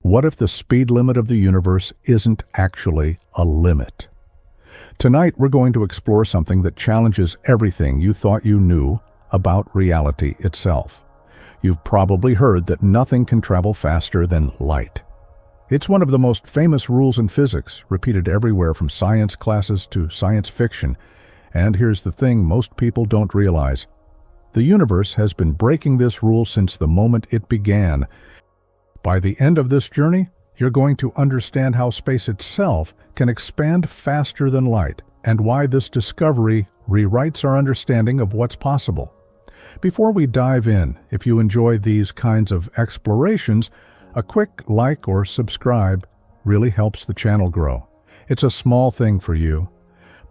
What if the speed limit of the universe isn't actually a limit? Tonight we're going to explore something that challenges everything you thought you knew about reality itself. You've probably heard that nothing can travel faster than light. It's one of the most famous rules in physics, repeated everywhere from science classes to science fiction. And here's the thing most people don't realize. The universe has been breaking this rule since the moment it began. By the end of this journey, you're going to understand how space itself can expand faster than light, and why this discovery rewrites our understanding of what's possible. Before we dive in, if you enjoy these kinds of explorations, a quick like or subscribe really helps the channel grow. It's a small thing for you,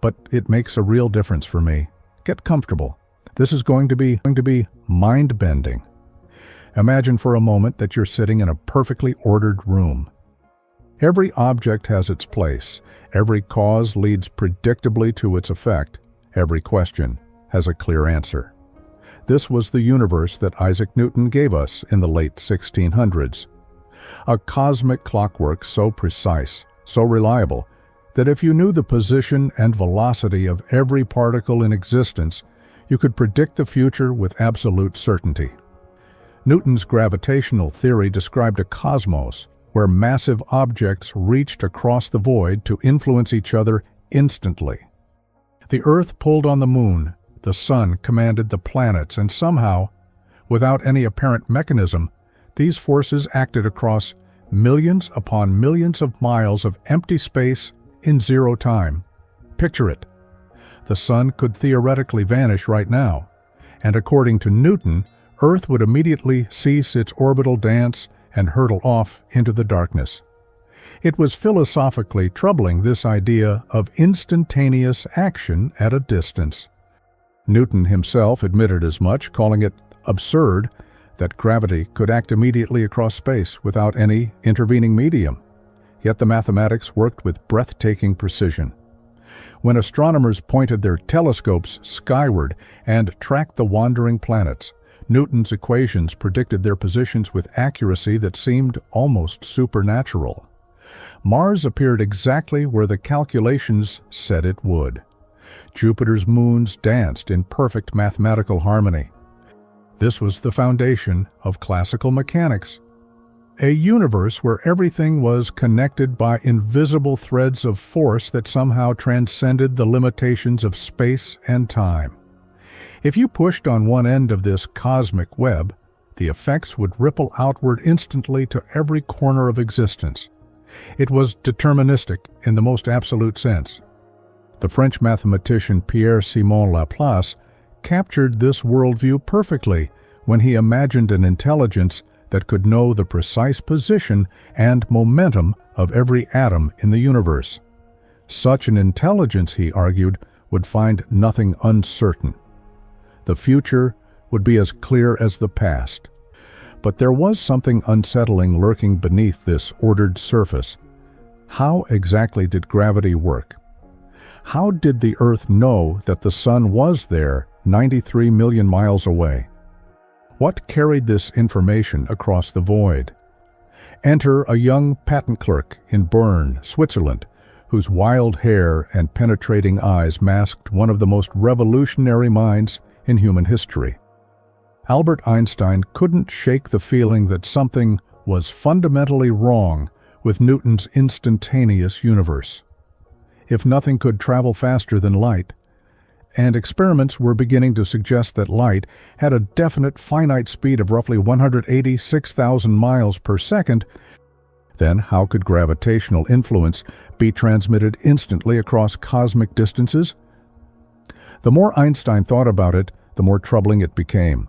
but it makes a real difference for me. Get comfortable. This is going to be mind-bending. Imagine for a moment that you're sitting in a perfectly ordered room. Every object has its place. Every cause leads predictably to its effect. Every question has a clear answer. This was the universe that Isaac Newton gave us in the late 1600s. A cosmic clockwork so precise, so reliable, that if you knew the position and velocity of every particle in existence, you could predict the future with absolute certainty. Newton's gravitational theory described a cosmos where massive objects reached across the void to influence each other instantly. The Earth pulled on the moon, the sun commanded the planets, and somehow, without any apparent mechanism, these forces acted across millions upon millions of miles of empty space in zero time. Picture it. The sun could theoretically vanish right now, and according to Newton, Earth would immediately cease its orbital dance and hurtle off into the darkness. It was philosophically troubling, this idea of instantaneous action at a distance. Newton himself admitted as much, calling it absurd that gravity could act immediately across space without any intervening medium. Yet the mathematics worked with breathtaking precision. When astronomers pointed their telescopes skyward and tracked the wandering planets, Newton's equations predicted their positions with accuracy that seemed almost supernatural. Mars appeared exactly where the calculations said it would. Jupiter's moons danced in perfect mathematical harmony. This was the foundation of classical mechanics. A universe where everything was connected by invisible threads of force that somehow transcended the limitations of space and time. If you pushed on one end of this cosmic web, the effects would ripple outward instantly to every corner of existence. It was deterministic in the most absolute sense. The French mathematician Pierre-Simon Laplace captured this worldview perfectly when he imagined an intelligence that could know the precise position and momentum of every atom in the universe. Such an intelligence, he argued, would find nothing uncertain. The future would be as clear as the past. But there was something unsettling lurking beneath this ordered surface. How exactly did gravity work? How did the Earth know that the sun was there 93 million miles away? What carried this information across the void? Enter a young patent clerk in Bern, Switzerland, whose wild hair and penetrating eyes masked one of the most revolutionary minds in human history. Albert Einstein couldn't shake the feeling that something was fundamentally wrong with Newton's instantaneous universe. If nothing could travel faster than light, and experiments were beginning to suggest that light had a definite finite speed of roughly 186,000 miles per second, then how could gravitational influence be transmitted instantly across cosmic distances? The more Einstein thought about it, the more troubling it became.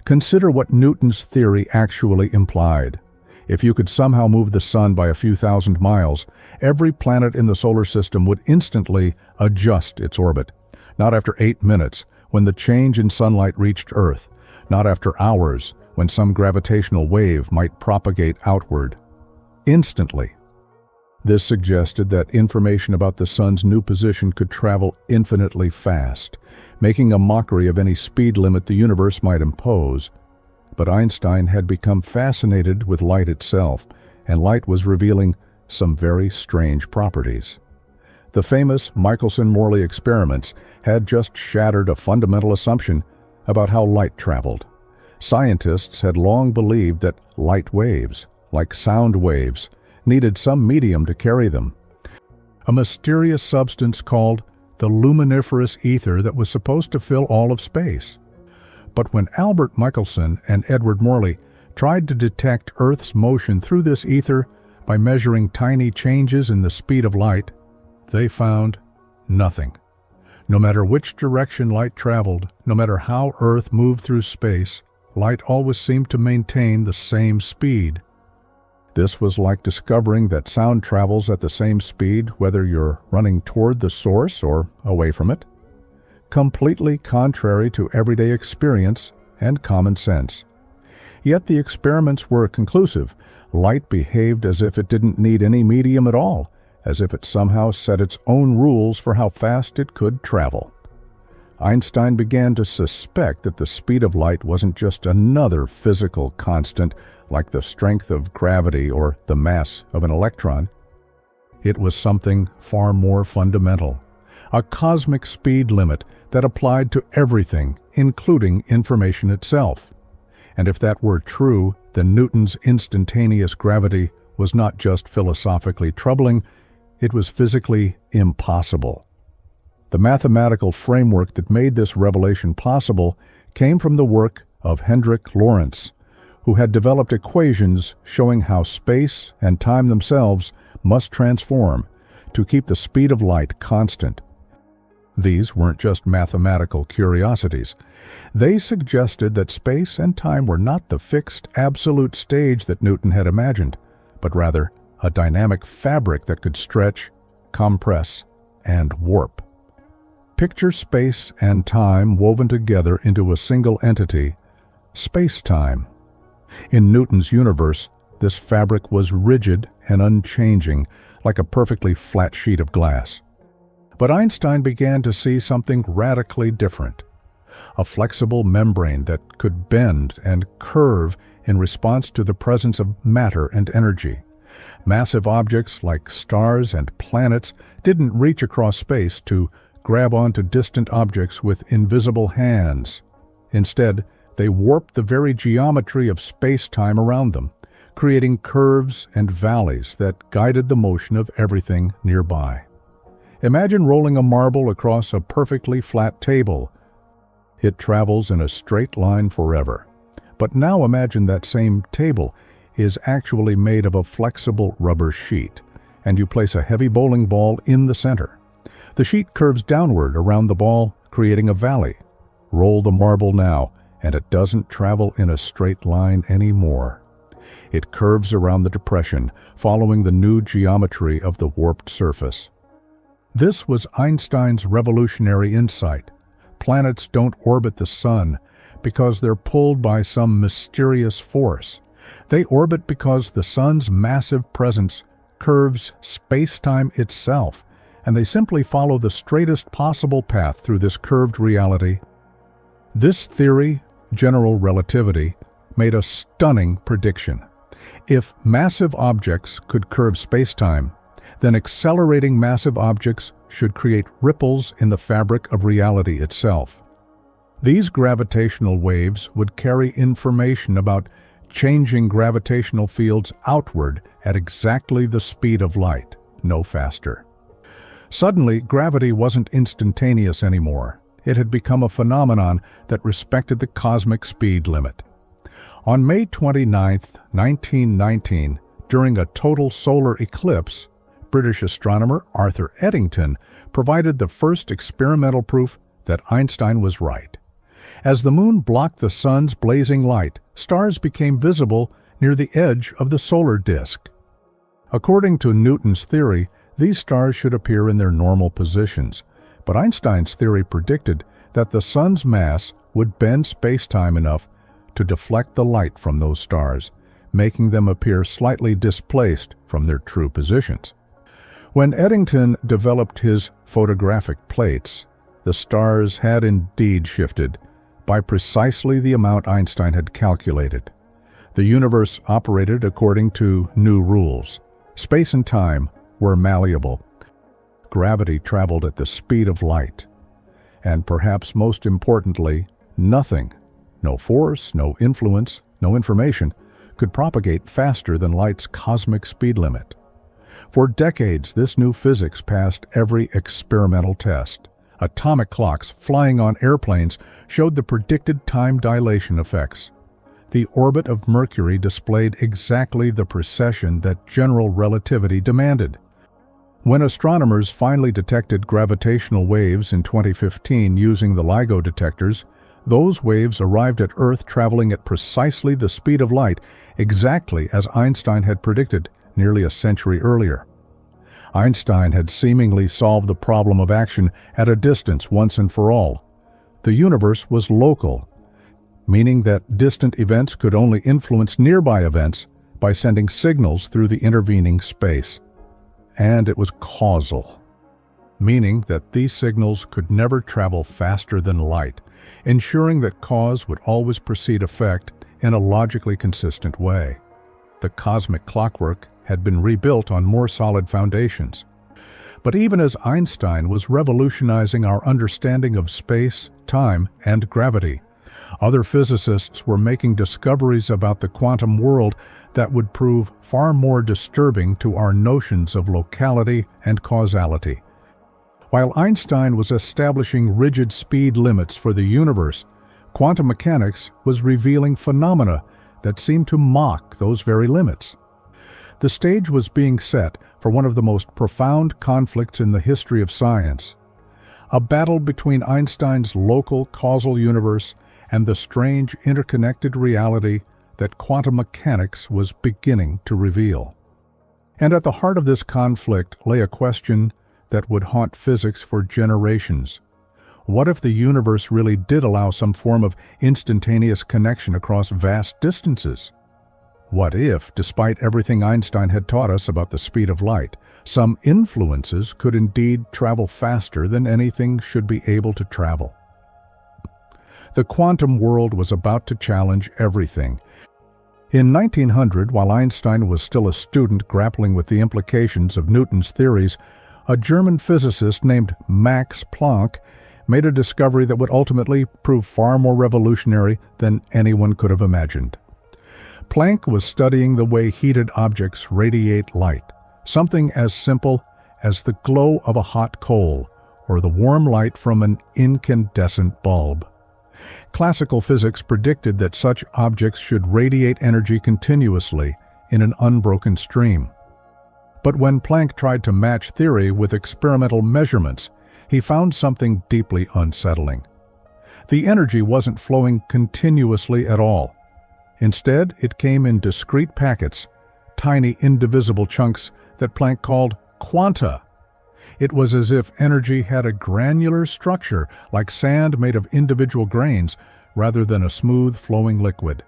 Consider what Newton's theory actually implied. If you could somehow move the sun by a few thousand miles, every planet in the solar system would instantly adjust its orbit. Not after 8 minutes, when the change in sunlight reached Earth. Not after hours, when some gravitational wave might propagate outward. Instantly. This suggested that information about the sun's new position could travel infinitely fast, making a mockery of any speed limit the universe might impose. But Einstein had become fascinated with light itself, and light was revealing some very strange properties. The famous Michelson-Morley experiments had just shattered a fundamental assumption about how light traveled. Scientists had long believed that light waves, like sound waves, needed some medium to carry them. A mysterious substance called the luminiferous ether that was supposed to fill all of space. But when Albert Michelson and Edward Morley tried to detect Earth's motion through this ether by measuring tiny changes in the speed of light, they found nothing. No matter which direction light traveled, no matter how Earth moved through space, light always seemed to maintain the same speed. This was like discovering that sound travels at the same speed whether you're running toward the source or away from it. Completely contrary to everyday experience and common sense. Yet the experiments were conclusive. Light behaved as if it didn't need any medium at all, as if it somehow set its own rules for how fast it could travel. Einstein began to suspect that the speed of light wasn't just another physical constant like the strength of gravity or the mass of an electron. It was something far more fundamental, a cosmic speed limit that applied to everything, including information itself. And if that were true, then Newton's instantaneous gravity was not just philosophically troubling, it was physically impossible. The mathematical framework that made this revelation possible came from the work of Hendrik Lorentz, who had developed equations showing how space and time themselves must transform to keep the speed of light constant. These weren't just mathematical curiosities. They suggested that space and time were not the fixed, absolute stage that Newton had imagined, but rather a dynamic fabric that could stretch, compress, and warp. Picture space and time woven together into a single entity, space-time. In Newton's universe, this fabric was rigid and unchanging, like a perfectly flat sheet of glass. But Einstein began to see something radically different. A flexible membrane that could bend and curve in response to the presence of matter and energy. Massive objects like stars and planets didn't reach across space to grab onto distant objects with invisible hands. Instead, they warped the very geometry of space-time around them, creating curves and valleys that guided the motion of everything nearby. Imagine rolling a marble across a perfectly flat table. It travels in a straight line forever. But now imagine that same table is actually made of a flexible rubber sheet, and you place a heavy bowling ball in the center. The sheet curves downward around the ball, creating a valley. Roll the marble now, and it doesn't travel in a straight line anymore. It curves around the depression, following the new geometry of the warped surface. This was Einstein's revolutionary insight. Planets don't orbit the sun because they're pulled by some mysterious force. They orbit because the sun's massive presence curves space-time itself, and they simply follow the straightest possible path through this curved reality. This theory, general relativity, made a stunning prediction. If massive objects could curve space-time, then accelerating massive objects should create ripples in the fabric of reality itself. These gravitational waves would carry information about changing gravitational fields outward at exactly the speed of light, no faster. Suddenly, gravity wasn't instantaneous anymore. It had become a phenomenon that respected the cosmic speed limit. On May 29, 1919, during a total solar eclipse, British astronomer Arthur Eddington provided the first experimental proof that Einstein was right. As the moon blocked the sun's blazing light, stars became visible near the edge of the solar disk. According to Newton's theory, these stars should appear in their normal positions, but Einstein's theory predicted that the sun's mass would bend space-time enough to deflect the light from those stars, making them appear slightly displaced from their true positions. When Eddington developed his photographic plates, the stars had indeed shifted by precisely the amount Einstein had calculated. The universe operated according to new rules. Space and time were malleable. Gravity traveled at the speed of light. And perhaps most importantly, nothing, no force, no influence, no information, could propagate faster than light's cosmic speed limit. For decades, this new physics passed every experimental test. Atomic clocks flying on airplanes showed the predicted time dilation effects. The orbit of Mercury displayed exactly the precession that general relativity demanded. When astronomers finally detected gravitational waves in 2015 using the LIGO detectors, those waves arrived at Earth traveling at precisely the speed of light, exactly as Einstein had predicted nearly a century earlier. Einstein had seemingly solved the problem of action at a distance once and for all. The universe was local, meaning that distant events could only influence nearby events by sending signals through the intervening space. And it was causal, meaning that these signals could never travel faster than light, ensuring that cause would always precede effect in a logically consistent way. The cosmic clockwork had been rebuilt on more solid foundations. But even as Einstein was revolutionizing our understanding of space, time, and gravity, other physicists were making discoveries about the quantum world that would prove far more disturbing to our notions of locality and causality. While Einstein was establishing rigid speed limits for the universe, quantum mechanics was revealing phenomena that seemed to mock those very limits. The stage was being set for one of the most profound conflicts in the history of science, a battle between Einstein's local causal universe and the strange interconnected reality that quantum mechanics was beginning to reveal. And at the heart of this conflict lay a question that would haunt physics for generations. What if the universe really did allow some form of instantaneous connection across vast distances? What if, despite everything Einstein had taught us about the speed of light, some influences could indeed travel faster than anything should be able to travel? The quantum world was about to challenge everything. In 1900, while Einstein was still a student grappling with the implications of Newton's theories, a German physicist named Max Planck made a discovery that would ultimately prove far more revolutionary than anyone could have imagined. Planck was studying the way heated objects radiate light, something as simple as the glow of a hot coal or the warm light from an incandescent bulb. Classical physics predicted that such objects should radiate energy continuously in an unbroken stream. But when Planck tried to match theory with experimental measurements, he found something deeply unsettling. The energy wasn't flowing continuously at all. Instead, it came in discrete packets, tiny indivisible chunks that Planck called quanta. It was as if energy had a granular structure, like sand made of individual grains, rather than a smooth, flowing liquid.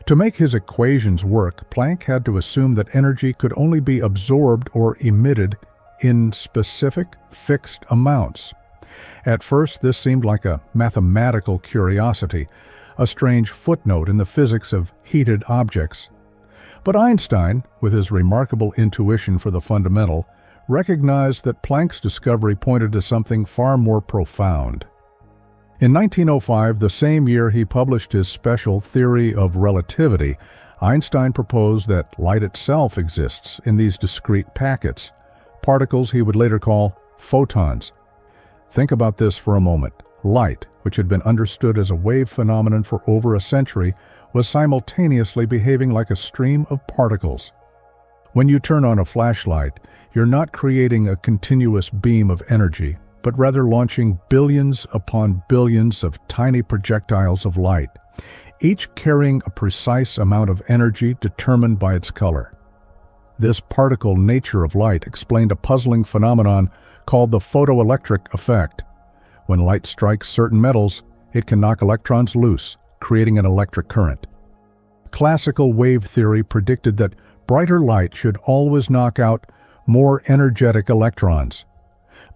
To make his equations work, Planck had to assume that energy could only be absorbed or emitted in specific, fixed amounts. At first, this seemed like a mathematical curiosity, a strange footnote in the physics of heated objects. But Einstein, with his remarkable intuition for the fundamental, recognized that Planck's discovery pointed to something far more profound. In 1905, the same year he published his special theory of relativity, Einstein proposed that light itself exists in these discrete packets, particles he would later call photons. Think about this for a moment. Light, which had been understood as a wave phenomenon for over a century, was simultaneously behaving like a stream of particles. When you turn on a flashlight, you're not creating a continuous beam of energy, but rather launching billions upon billions of tiny projectiles of light, each carrying a precise amount of energy determined by its color. This particle nature of light explained a puzzling phenomenon called the photoelectric effect. When light strikes certain metals, it can knock electrons loose, creating an electric current. Classical wave theory predicted that brighter light should always knock out more energetic electrons.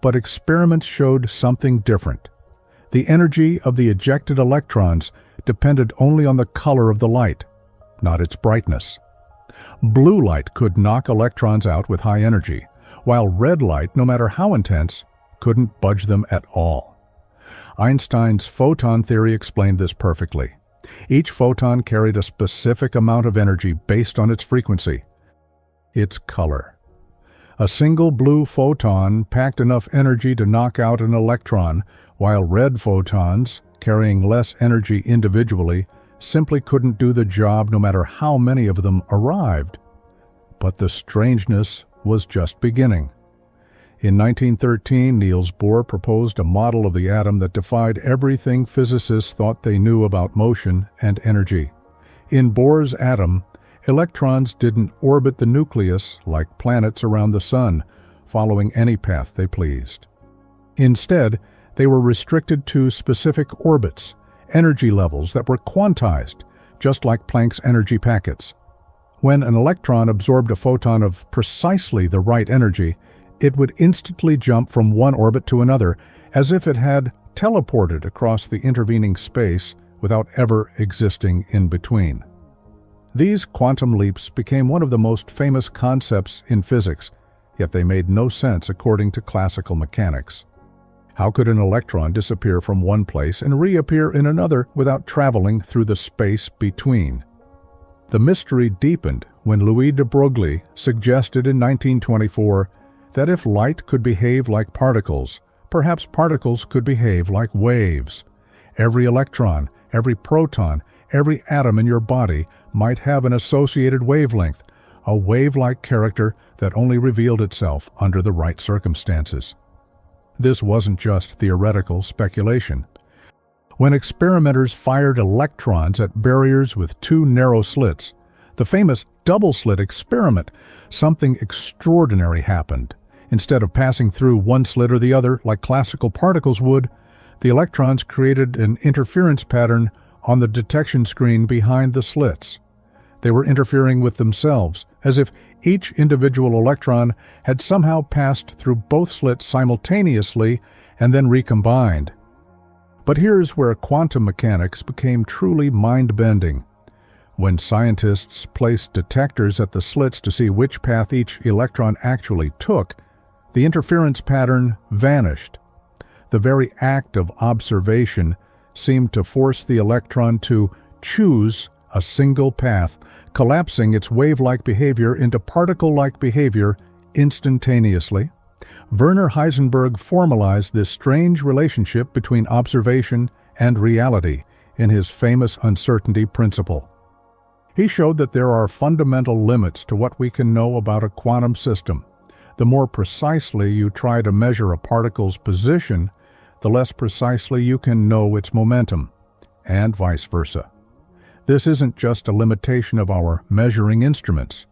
But experiments showed something different. The energy of the ejected electrons depended only on the color of the light, not its brightness. Blue light could knock electrons out with high energy, while red light, no matter how intense, couldn't budge them at all. Einstein's photon theory explained this perfectly. Each photon carried a specific amount of energy based on its frequency, its color. A single blue photon packed enough energy to knock out an electron, while red photons, carrying less energy individually, simply couldn't do the job no matter how many of them arrived. But the strangeness was just beginning. In 1913, Niels Bohr proposed a model of the atom that defied everything physicists thought they knew about motion and energy. In Bohr's atom, electrons didn't orbit the nucleus like planets around the sun, following any path they pleased. Instead, they were restricted to specific orbits, energy levels that were quantized, just like Planck's energy packets. When an electron absorbed a photon of precisely the right energy, it would instantly jump from one orbit to another, as if it had teleported across the intervening space without ever existing in between. These quantum leaps became one of the most famous concepts in physics, yet they made no sense according to classical mechanics. How could an electron disappear from one place and reappear in another without traveling through the space between? The mystery deepened when Louis de Broglie suggested in 1924 that if light could behave like particles, perhaps particles could behave like waves. Every electron, every proton, every atom in your body might have an associated wavelength, a wave-like character that only revealed itself under the right circumstances. This wasn't just theoretical speculation. When experimenters fired electrons at barriers with two narrow slits, the famous double-slit experiment, something extraordinary happened. Instead of passing through one slit or the other like classical particles would, the electrons created an interference pattern on the detection screen behind the slits. They were interfering with themselves, as if each individual electron had somehow passed through both slits simultaneously and then recombined. But here's where quantum mechanics became truly mind-bending. When scientists placed detectors at the slits to see which path each electron actually took, the interference pattern vanished. The very act of observation seemed to force the electron to choose a single path, collapsing its wave-like behavior into particle-like behavior instantaneously. Werner Heisenberg formalized this strange relationship between observation and reality in his famous uncertainty principle. He showed that there are fundamental limits to what we can know about a quantum system. The more precisely you try to measure a particle's position, the less precisely you can know its momentum, and vice versa. This isn't just a limitation of our measuring instruments.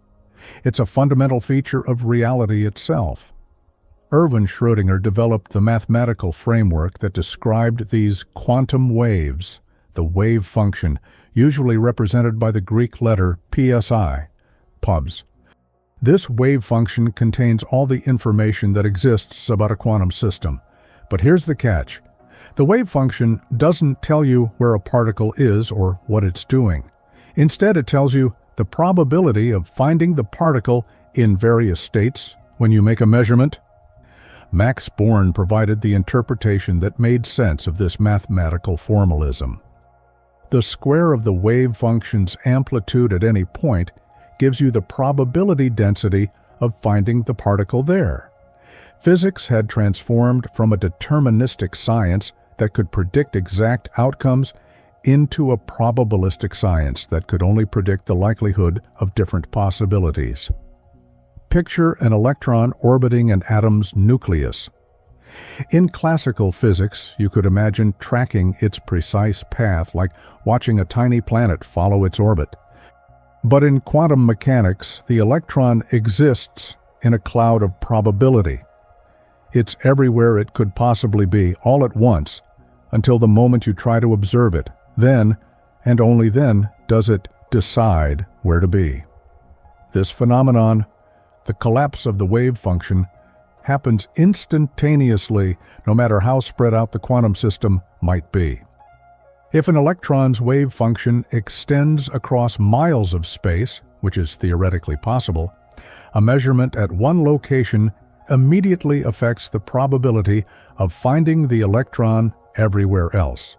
It's a fundamental feature of reality itself. Erwin Schrödinger developed the mathematical framework that described these quantum waves, the wave function, usually represented by the Greek letter psi, pubs. This wave function contains all the information that exists about a quantum system. But here's the catch. The wave function doesn't tell you where a particle is or what it's doing. Instead, it tells you the probability of finding the particle in various states when you make a measurement. Max Born provided the interpretation that made sense of this mathematical formalism. The square of the wave function's amplitude at any point gives you the probability density of finding the particle there. Physics had transformed from a deterministic science that could predict exact outcomes into a probabilistic science that could only predict the likelihood of different possibilities. Picture an electron orbiting an atom's nucleus. In classical physics, you could imagine tracking its precise path like watching a tiny planet follow its orbit. But in quantum mechanics, the electron exists in a cloud of probability. It's everywhere it could possibly be, all at once, until the moment you try to observe it. Then, and only then, does it decide where to be. This phenomenon, the collapse of the wave function, happens instantaneously, no matter how spread out the quantum system might be. If an electron's wave function extends across miles of space, which is theoretically possible, a measurement at one location immediately affects the probability of finding the electron everywhere else.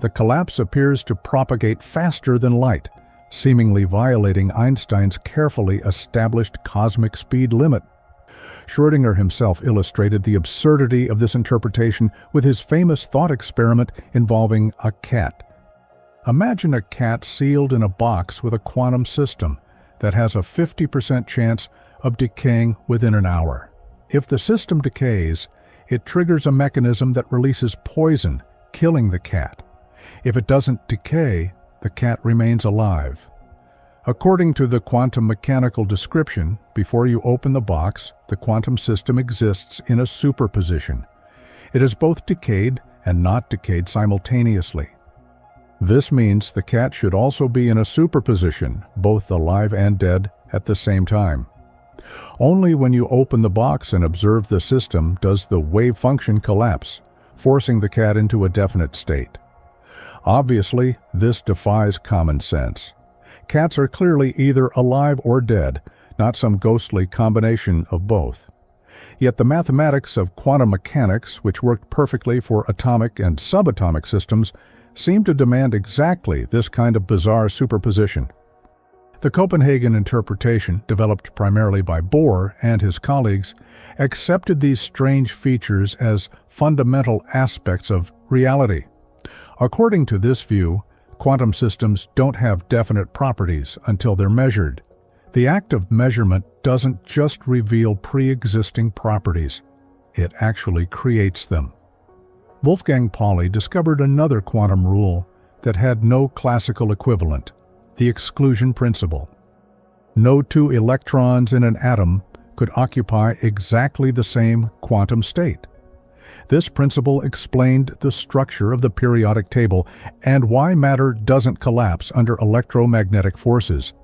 The collapse appears to propagate faster than light, seemingly violating Einstein's carefully established cosmic speed limit. Schrödinger himself illustrated the absurdity of this interpretation with his famous thought experiment involving a cat. Imagine a cat sealed in a box with a quantum system that has a 50% chance of decaying within an hour. If the system decays, it triggers a mechanism that releases poison, killing the cat. If it doesn't decay, the cat remains alive. According to the quantum mechanical description, before you open the box, the quantum system exists in a superposition. It is both decayed and not decayed simultaneously. This means the cat should also be in a superposition, both alive and dead, at the same time. Only when you open the box and observe the system does the wave function collapse, forcing the cat into a definite state. Obviously, this defies common sense. Cats are clearly either alive or dead, not some ghostly combination of both. Yet the mathematics of quantum mechanics, which worked perfectly for atomic and subatomic systems, seem to demand exactly this kind of bizarre superposition. The Copenhagen interpretation, developed primarily by Bohr and his colleagues, accepted these strange features as fundamental aspects of reality. According to this view, quantum systems don't have definite properties until they're measured. The act of measurement doesn't just reveal pre-existing properties, it actually creates them. Wolfgang Pauli discovered another quantum rule that had no classical equivalent: the exclusion principle. No two electrons in an atom could occupy exactly the same quantum state. This principle explained the structure of the periodic table and why matter doesn't collapse under electromagnetic forces.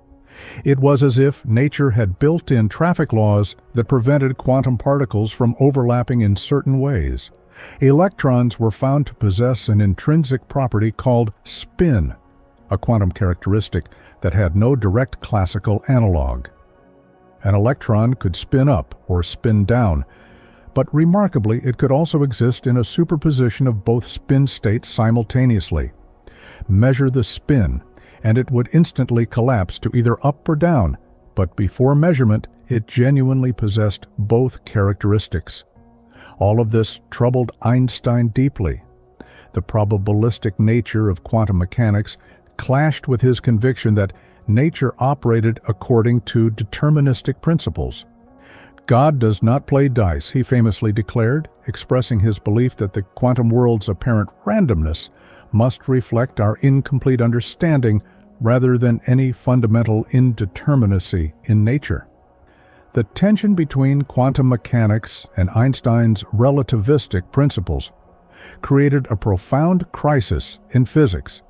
It was as if nature had built in traffic laws that prevented quantum particles from overlapping in certain ways. Electrons were found to possess an intrinsic property called spin, a quantum characteristic that had no direct classical analog. An electron could spin up or spin down, but remarkably it could also exist in a superposition of both spin states simultaneously. Measure the spin, and it would instantly collapse to either up or down, but before measurement it genuinely possessed both characteristics. All of this troubled Einstein deeply. The probabilistic nature of quantum mechanics clashed with his conviction that nature operated according to deterministic principles. God does not play dice, he famously declared, expressing his belief that the quantum world's apparent randomness must reflect our incomplete understanding rather than any fundamental indeterminacy in nature. The tension between quantum mechanics and Einstein's relativistic principles created a profound crisis in physics.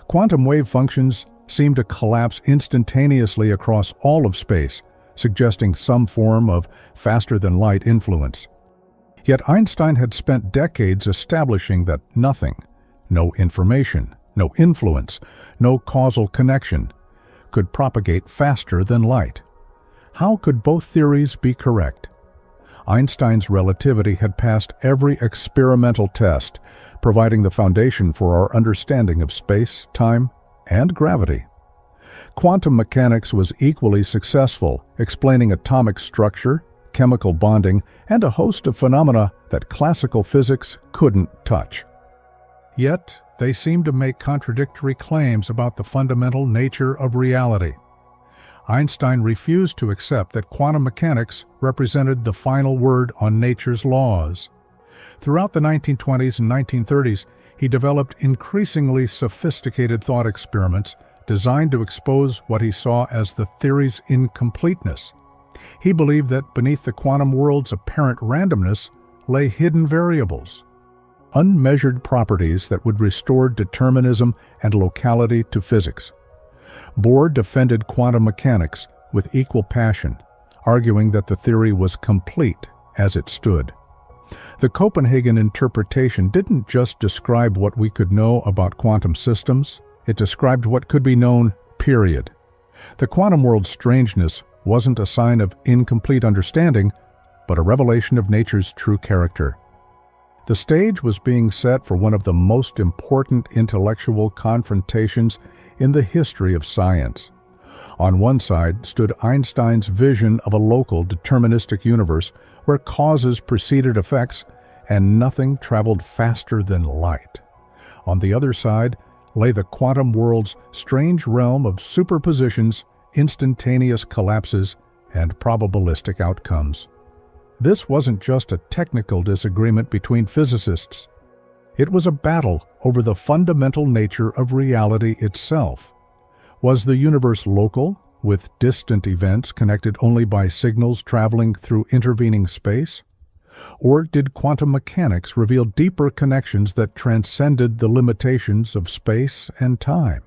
Quantum wave functions seem to collapse instantaneously across all of space, suggesting some form of faster-than-light influence. Yet Einstein had spent decades establishing that nothing, no information, no influence, no causal connection, could propagate faster than light. How could both theories be correct? Einstein's relativity had passed every experimental test, providing the foundation for our understanding of space, time, and gravity. Quantum mechanics was equally successful, explaining atomic structure, chemical bonding, and a host of phenomena that classical physics couldn't touch. Yet, they seemed to make contradictory claims about the fundamental nature of reality. Einstein refused to accept that quantum mechanics represented the final word on nature's laws. Throughout the 1920s and 1930s, he developed increasingly sophisticated thought experiments designed to expose what he saw as the theory's incompleteness. He believed that beneath the quantum world's apparent randomness lay hidden variables, unmeasured properties that would restore determinism and locality to physics. Bohr defended quantum mechanics with equal passion, arguing that the theory was complete as it stood. The Copenhagen interpretation didn't just describe what we could know about quantum systems, it described what could be known, period. The quantum world's strangeness wasn't a sign of incomplete understanding, but a revelation of nature's true character. The stage was being set for one of the most important intellectual confrontations in the history of science. On one side stood Einstein's vision of a local, deterministic universe where causes preceded effects and nothing traveled faster than light. On the other side lay the quantum world's strange realm of superpositions, instantaneous collapses, and probabilistic outcomes. This wasn't just a technical disagreement between physicists. It was a battle over the fundamental nature of reality itself. Was the universe local, with distant events connected only by signals traveling through intervening space? Or did quantum mechanics reveal deeper connections that transcended the limitations of space and time?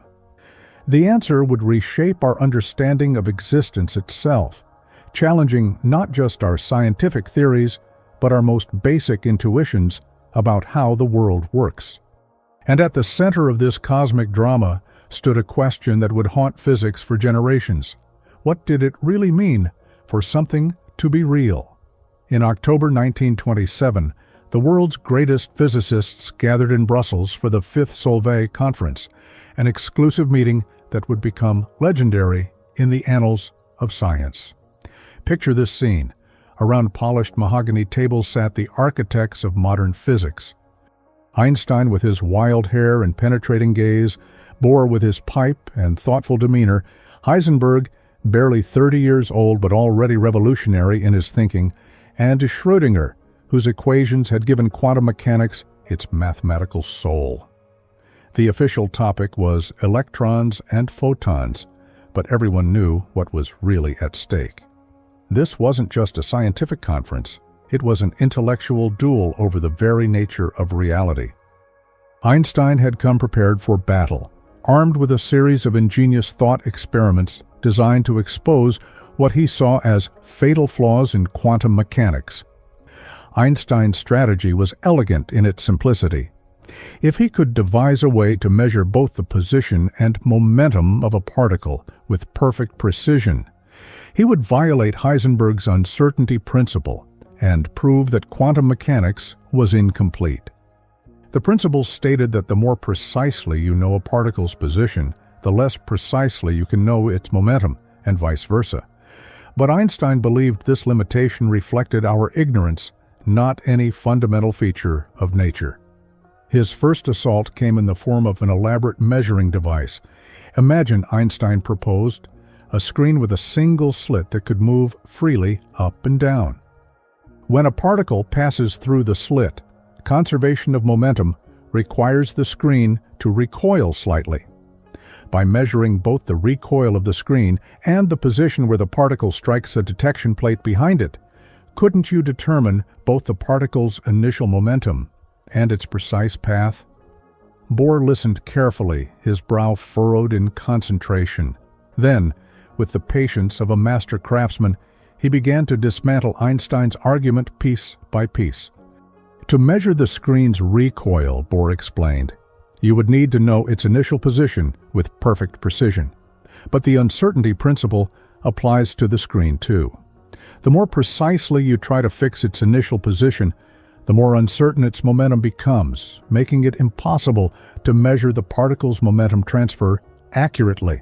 The answer would reshape our understanding of existence itself, challenging not just our scientific theories, but our most basic intuitions about how the world works. And at the center of this cosmic drama stood a question that would haunt physics for generations. What did it really mean for something to be real? In October 1927, the world's greatest physicists gathered in Brussels for the Fifth Solvay Conference, an exclusive meeting that would become legendary in the annals of science. Picture this scene. Around polished mahogany tables sat the architects of modern physics. Einstein with his wild hair and penetrating gaze, Bohr with his pipe and thoughtful demeanor, Heisenberg, barely 30 years old but already revolutionary in his thinking, and Schrödinger, whose equations had given quantum mechanics its mathematical soul. The official topic was electrons and photons, but everyone knew what was really at stake. This wasn't just a scientific conference, it was an intellectual duel over the very nature of reality. Einstein had come prepared for battle, armed with a series of ingenious thought experiments designed to expose what he saw as fatal flaws in quantum mechanics. Einstein's strategy was elegant in its simplicity. If he could devise a way to measure both the position and momentum of a particle with perfect precision, he would violate Heisenberg's uncertainty principle and prove that quantum mechanics was incomplete. The principle stated that the more precisely you know a particle's position, the less precisely you can know its momentum, and vice versa. But Einstein believed this limitation reflected our ignorance, not any fundamental feature of nature. His first assault came in the form of an elaborate measuring device. Imagine, Einstein proposed, a screen with a single slit that could move freely up and down. When a particle passes through the slit, conservation of momentum requires the screen to recoil slightly. By measuring both the recoil of the screen and the position where the particle strikes a detection plate behind it, couldn't you determine both the particle's initial momentum and its precise path? Bohr listened carefully, his brow furrowed in concentration. Then, with the patience of a master craftsman, he began to dismantle Einstein's argument piece by piece. To measure the screen's recoil, Bohr explained, you would need to know its initial position with perfect precision. But the uncertainty principle applies to the screen too. The more precisely you try to fix its initial position, the more uncertain its momentum becomes, making it impossible to measure the particle's momentum transfer accurately.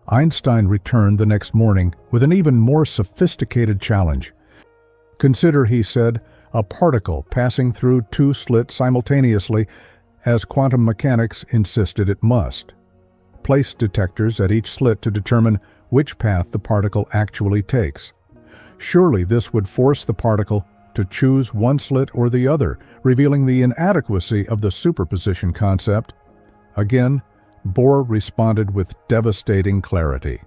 Einstein returned the next morning with an even more sophisticated challenge. Consider, he said, a particle passing through two slits simultaneously, as quantum mechanics insisted it must. Place detectors at each slit to determine which path the particle actually takes. Surely this would force the particle to choose one slit or the other, revealing the inadequacy of the superposition concept. Again, Bohr responded with devastating clarity.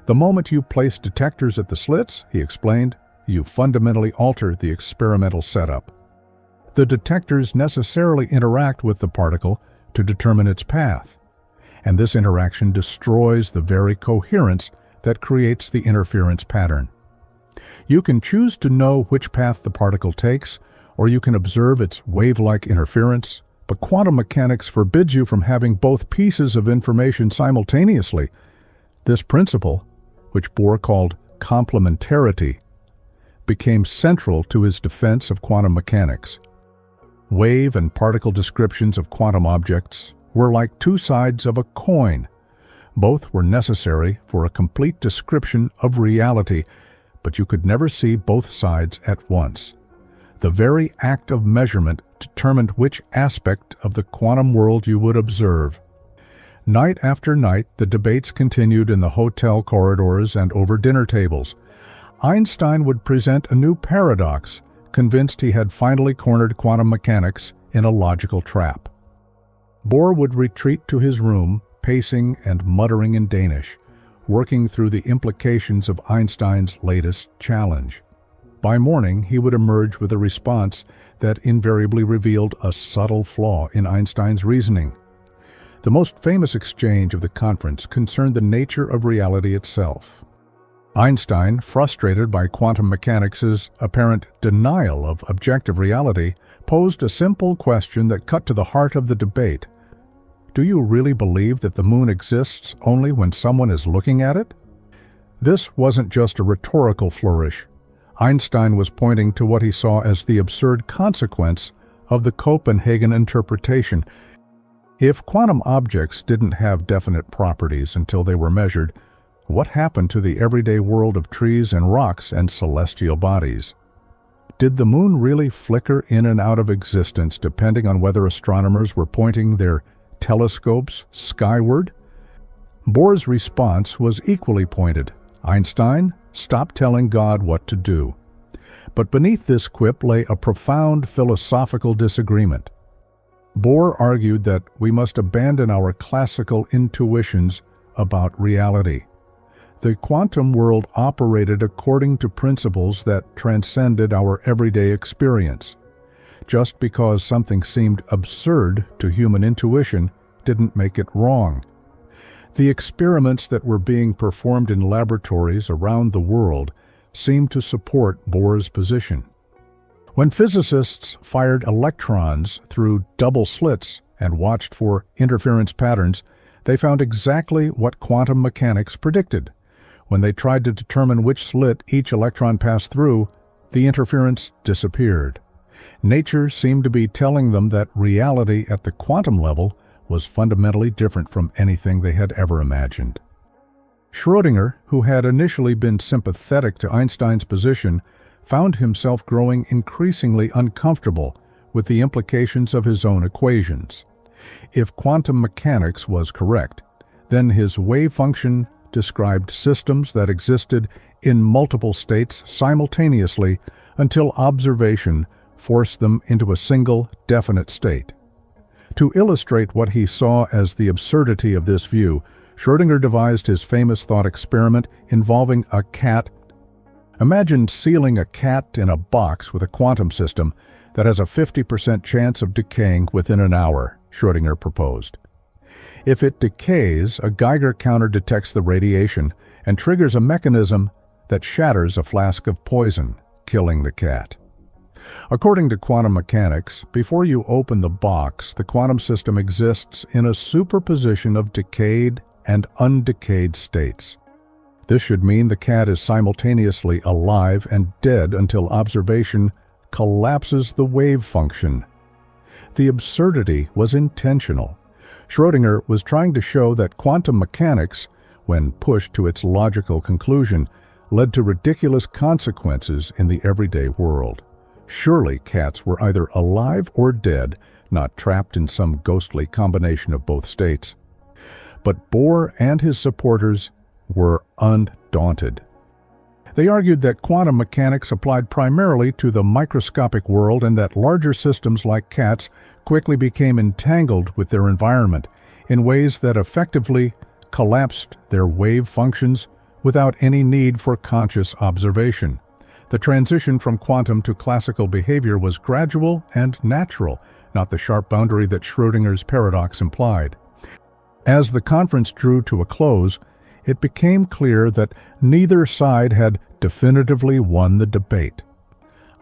The moment you place detectors at the slits, he explained, you fundamentally alter the experimental setup. The detectors necessarily interact with the particle to determine its path, and this interaction destroys the very coherence that creates the interference pattern. You can choose to know which path the particle takes, or you can observe its wave-like interference, but quantum mechanics forbids you from having both pieces of information simultaneously. This principle, which Bohr called complementarity, became central to his defense of quantum mechanics. Wave and particle descriptions of quantum objects were like two sides of a coin. Both were necessary for a complete description of reality, but you could never see both sides at once. The very act of measurement determined which aspect of the quantum world you would observe. Night after night, the debates continued in the hotel corridors and over dinner tables. Einstein would present a new paradox, convinced he had finally cornered quantum mechanics in a logical trap. Bohr would retreat to his room, pacing and muttering in Danish, working through the implications of Einstein's latest challenge. By morning, he would emerge with a response that invariably revealed a subtle flaw in Einstein's reasoning. The most famous exchange of the conference concerned the nature of reality itself. Einstein, frustrated by quantum mechanics' apparent denial of objective reality, posed a simple question that cut to the heart of the debate. Do you really believe that the moon exists only when someone is looking at it? This wasn't just a rhetorical flourish. Einstein was pointing to what he saw as the absurd consequence of the Copenhagen interpretation. If quantum objects didn't have definite properties until they were measured, what happened to the everyday world of trees and rocks and celestial bodies? Did the moon really flicker in and out of existence depending on whether astronomers were pointing their telescopes skyward? Bohr's response was equally pointed. Einstein, stop telling God what to do. But beneath this quip lay a profound philosophical disagreement. Bohr argued that we must abandon our classical intuitions about reality. The quantum world operated according to principles that transcended our everyday experience. Just because something seemed absurd to human intuition didn't make it wrong. The experiments that were being performed in laboratories around the world seemed to support Bohr's position. When physicists fired electrons through double slits and watched for interference patterns, they found exactly what quantum mechanics predicted. When they tried to determine which slit each electron passed through, the interference disappeared. Nature seemed to be telling them that reality at the quantum level was fundamentally different from anything they had ever imagined. Schrödinger, who had initially been sympathetic to Einstein's position, found himself growing increasingly uncomfortable with the implications of his own equations. If quantum mechanics was correct, then his wave function described systems that existed in multiple states simultaneously until observation forced them into a single, definite state. To illustrate what he saw as the absurdity of this view, Schrödinger devised his famous thought experiment involving a cat. Imagine sealing a cat in a box with a quantum system that has a 50% chance of decaying within an hour, Schrödinger proposed. If it decays, a Geiger counter detects the radiation and triggers a mechanism that shatters a flask of poison, killing the cat. According to quantum mechanics, before you open the box, the quantum system exists in a superposition of decayed and undecayed states. This should mean the cat is simultaneously alive and dead until observation collapses the wave function. The absurdity was intentional. Schrödinger was trying to show that quantum mechanics, when pushed to its logical conclusion, led to ridiculous consequences in the everyday world. Surely cats were either alive or dead, not trapped in some ghostly combination of both states. But Bohr and his supporters were undaunted. They argued that quantum mechanics applied primarily to the microscopic world and that larger systems like cats quickly became entangled with their environment in ways that effectively collapsed their wave functions without any need for conscious observation. The transition from quantum to classical behavior was gradual and natural, not the sharp boundary that Schrödinger's paradox implied. As the conference drew to a close, it became clear that neither side had definitively won the debate.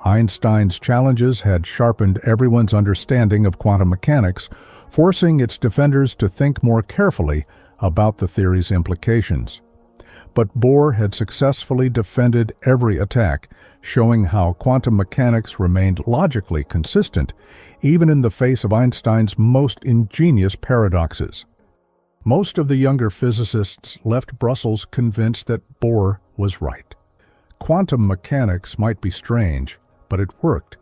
Einstein's challenges had sharpened everyone's understanding of quantum mechanics, forcing its defenders to think more carefully about the theory's implications. But Bohr had successfully defended every attack, showing how quantum mechanics remained logically consistent, even in the face of Einstein's most ingenious paradoxes. Most of the younger physicists left Brussels convinced that Bohr was right. Quantum mechanics might be strange, but it worked.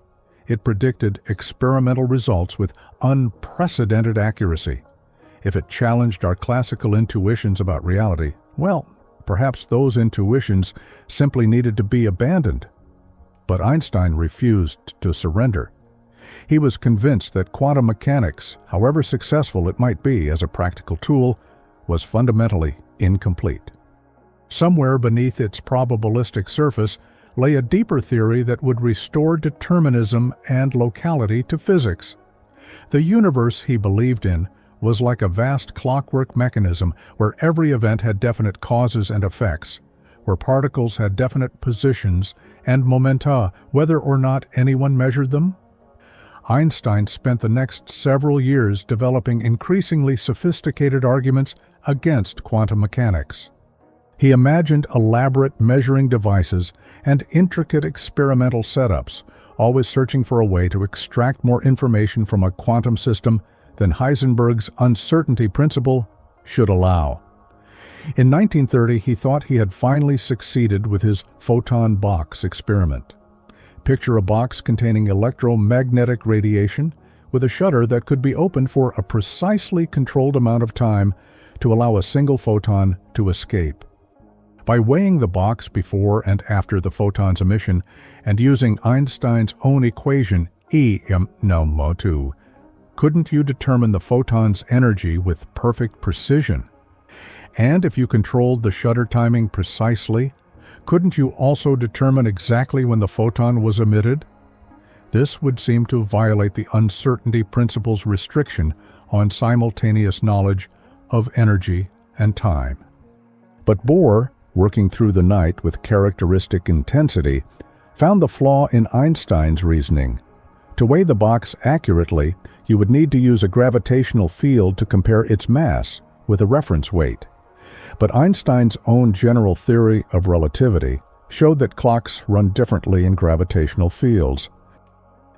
It predicted experimental results with unprecedented accuracy. If it challenged our classical intuitions about reality, well, perhaps those intuitions simply needed to be abandoned. But Einstein refused to surrender. He was convinced that quantum mechanics, however successful it might be as a practical tool, was fundamentally incomplete. Somewhere beneath its probabilistic surface lay a deeper theory that would restore determinism and locality to physics. The universe he believed in was like a vast clockwork mechanism where every event had definite causes and effects, where particles had definite positions and momenta, whether or not anyone measured them. Einstein spent the next several years developing increasingly sophisticated arguments against quantum mechanics. He imagined elaborate measuring devices and intricate experimental setups, always searching for a way to extract more information from a quantum system than Heisenberg's uncertainty principle should allow. In 1930, he thought he had finally succeeded with his photon box experiment. Picture a box containing electromagnetic radiation with a shutter that could be opened for a precisely controlled amount of time to allow a single photon to escape. By weighing the box before and after the photon's emission and using Einstein's own equation ʻOumuamua, couldn't you determine the photon's energy with perfect precision? And if you controlled the shutter timing precisely, couldn't you also determine exactly when the photon was emitted? This would seem to violate the uncertainty principle's restriction on simultaneous knowledge of energy and time. But Bohr, working through the night with characteristic intensity, found the flaw in Einstein's reasoning. To weigh the box accurately, you would need to use a gravitational field to compare its mass with a reference weight. But Einstein's own general theory of relativity showed that clocks run differently in gravitational fields.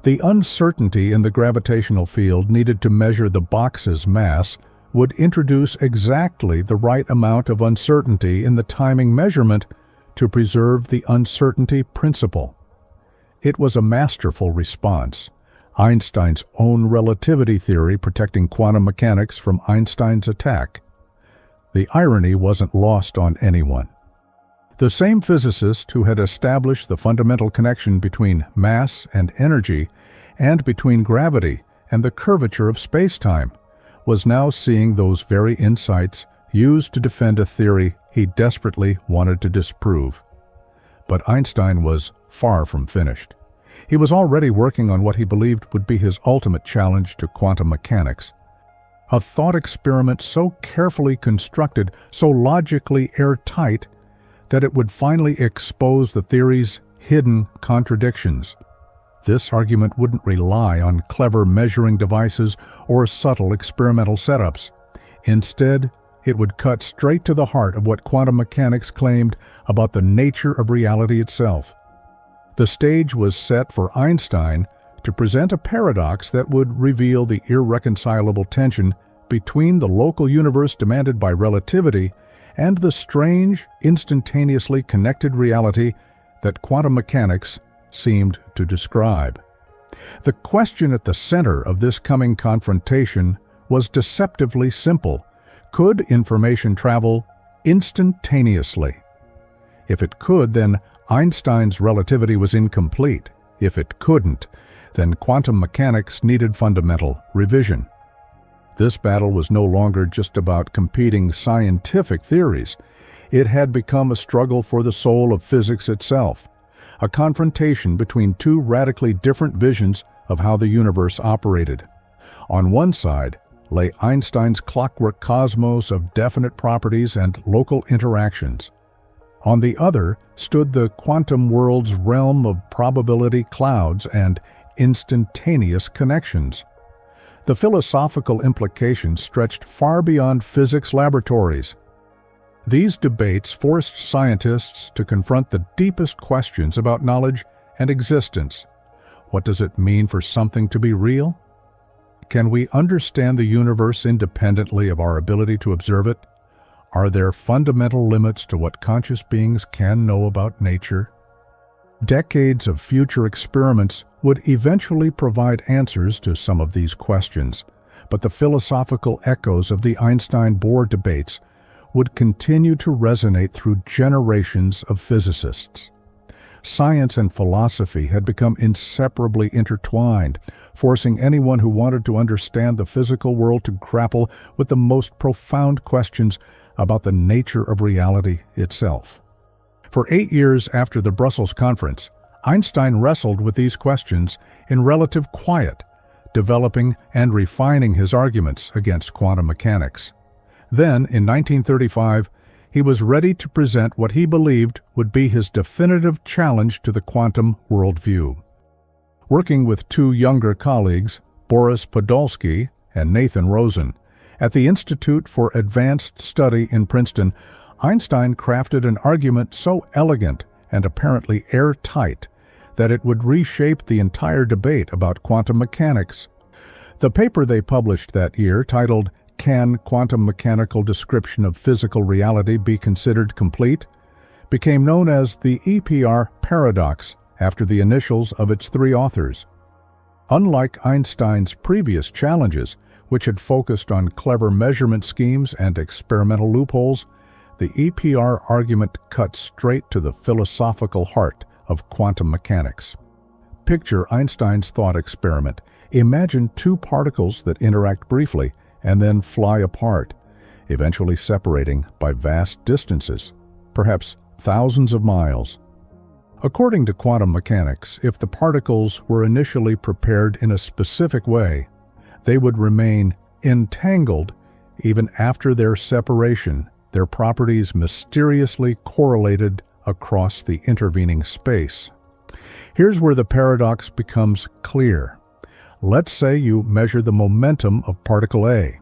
The uncertainty in the gravitational field needed to measure the box's mass would introduce exactly the right amount of uncertainty in the timing measurement to preserve the uncertainty principle. It was a masterful response, Einstein's own relativity theory protecting quantum mechanics from Einstein's attack. The irony wasn't lost on anyone. The same physicist who had established the fundamental connection between mass and energy and between gravity and the curvature of spacetime was now seeing those very insights used to defend a theory he desperately wanted to disprove. But Einstein was far from finished. He was already working on what he believed would be his ultimate challenge to quantum mechanics. A thought experiment so carefully constructed, so logically airtight, that it would finally expose the theory's hidden contradictions. This argument wouldn't rely on clever measuring devices or subtle experimental setups. Instead, it would cut straight to the heart of what quantum mechanics claimed about the nature of reality itself. The stage was set for Einstein to present a paradox that would reveal the irreconcilable tension between the local universe demanded by relativity and the strange, instantaneously connected reality that quantum mechanics seemed to describe. The question at the center of this coming confrontation was deceptively simple. Could information travel instantaneously? If it could, then Einstein's relativity was incomplete. If it couldn't, then quantum mechanics needed fundamental revision. This battle was no longer just about competing scientific theories. It had become a struggle for the soul of physics itself, a confrontation between two radically different visions of how the universe operated. On one side lay Einstein's clockwork cosmos of definite properties and local interactions. On the other stood the quantum world's realm of probability clouds and instantaneous connections. The philosophical implications stretched far beyond physics laboratories. These debates forced scientists to confront the deepest questions about knowledge and existence. What does it mean for something to be real? Can we understand the universe independently of our ability to observe it? Are there fundamental limits to what conscious beings can know about nature? Decades of future experiments would eventually provide answers to some of these questions, but the philosophical echoes of the Einstein-Bohr debates would continue to resonate through generations of physicists. Science and philosophy had become inseparably intertwined, forcing anyone who wanted to understand the physical world to grapple with the most profound questions about the nature of reality itself. For 8 years after the Brussels conference, Einstein wrestled with these questions in relative quiet, developing and refining his arguments against quantum mechanics. Then, in 1935, he was ready to present what he believed would be his definitive challenge to the quantum worldview. Working with two younger colleagues, Boris Podolsky and Nathan Rosen, at the Institute for Advanced Study in Princeton, Einstein crafted an argument so elegant and apparently airtight that it would reshape the entire debate about quantum mechanics. The paper they published that year, titled "Can Quantum Mechanical Description of Physical Reality Be Considered Complete?", became known as the EPR paradox after the initials of its three authors. Unlike Einstein's previous challenges, which had focused on clever measurement schemes and experimental loopholes, the EPR argument cut straight to the philosophical heart of quantum mechanics. Picture Einstein's thought experiment. Imagine two particles that interact briefly and then fly apart, eventually separating by vast distances, perhaps thousands of miles. According to quantum mechanics, if the particles were initially prepared in a specific way, they would remain entangled even after their separation, their properties mysteriously correlated across the intervening space. Here's where the paradox becomes clear. Let's say you measure the momentum of particle A.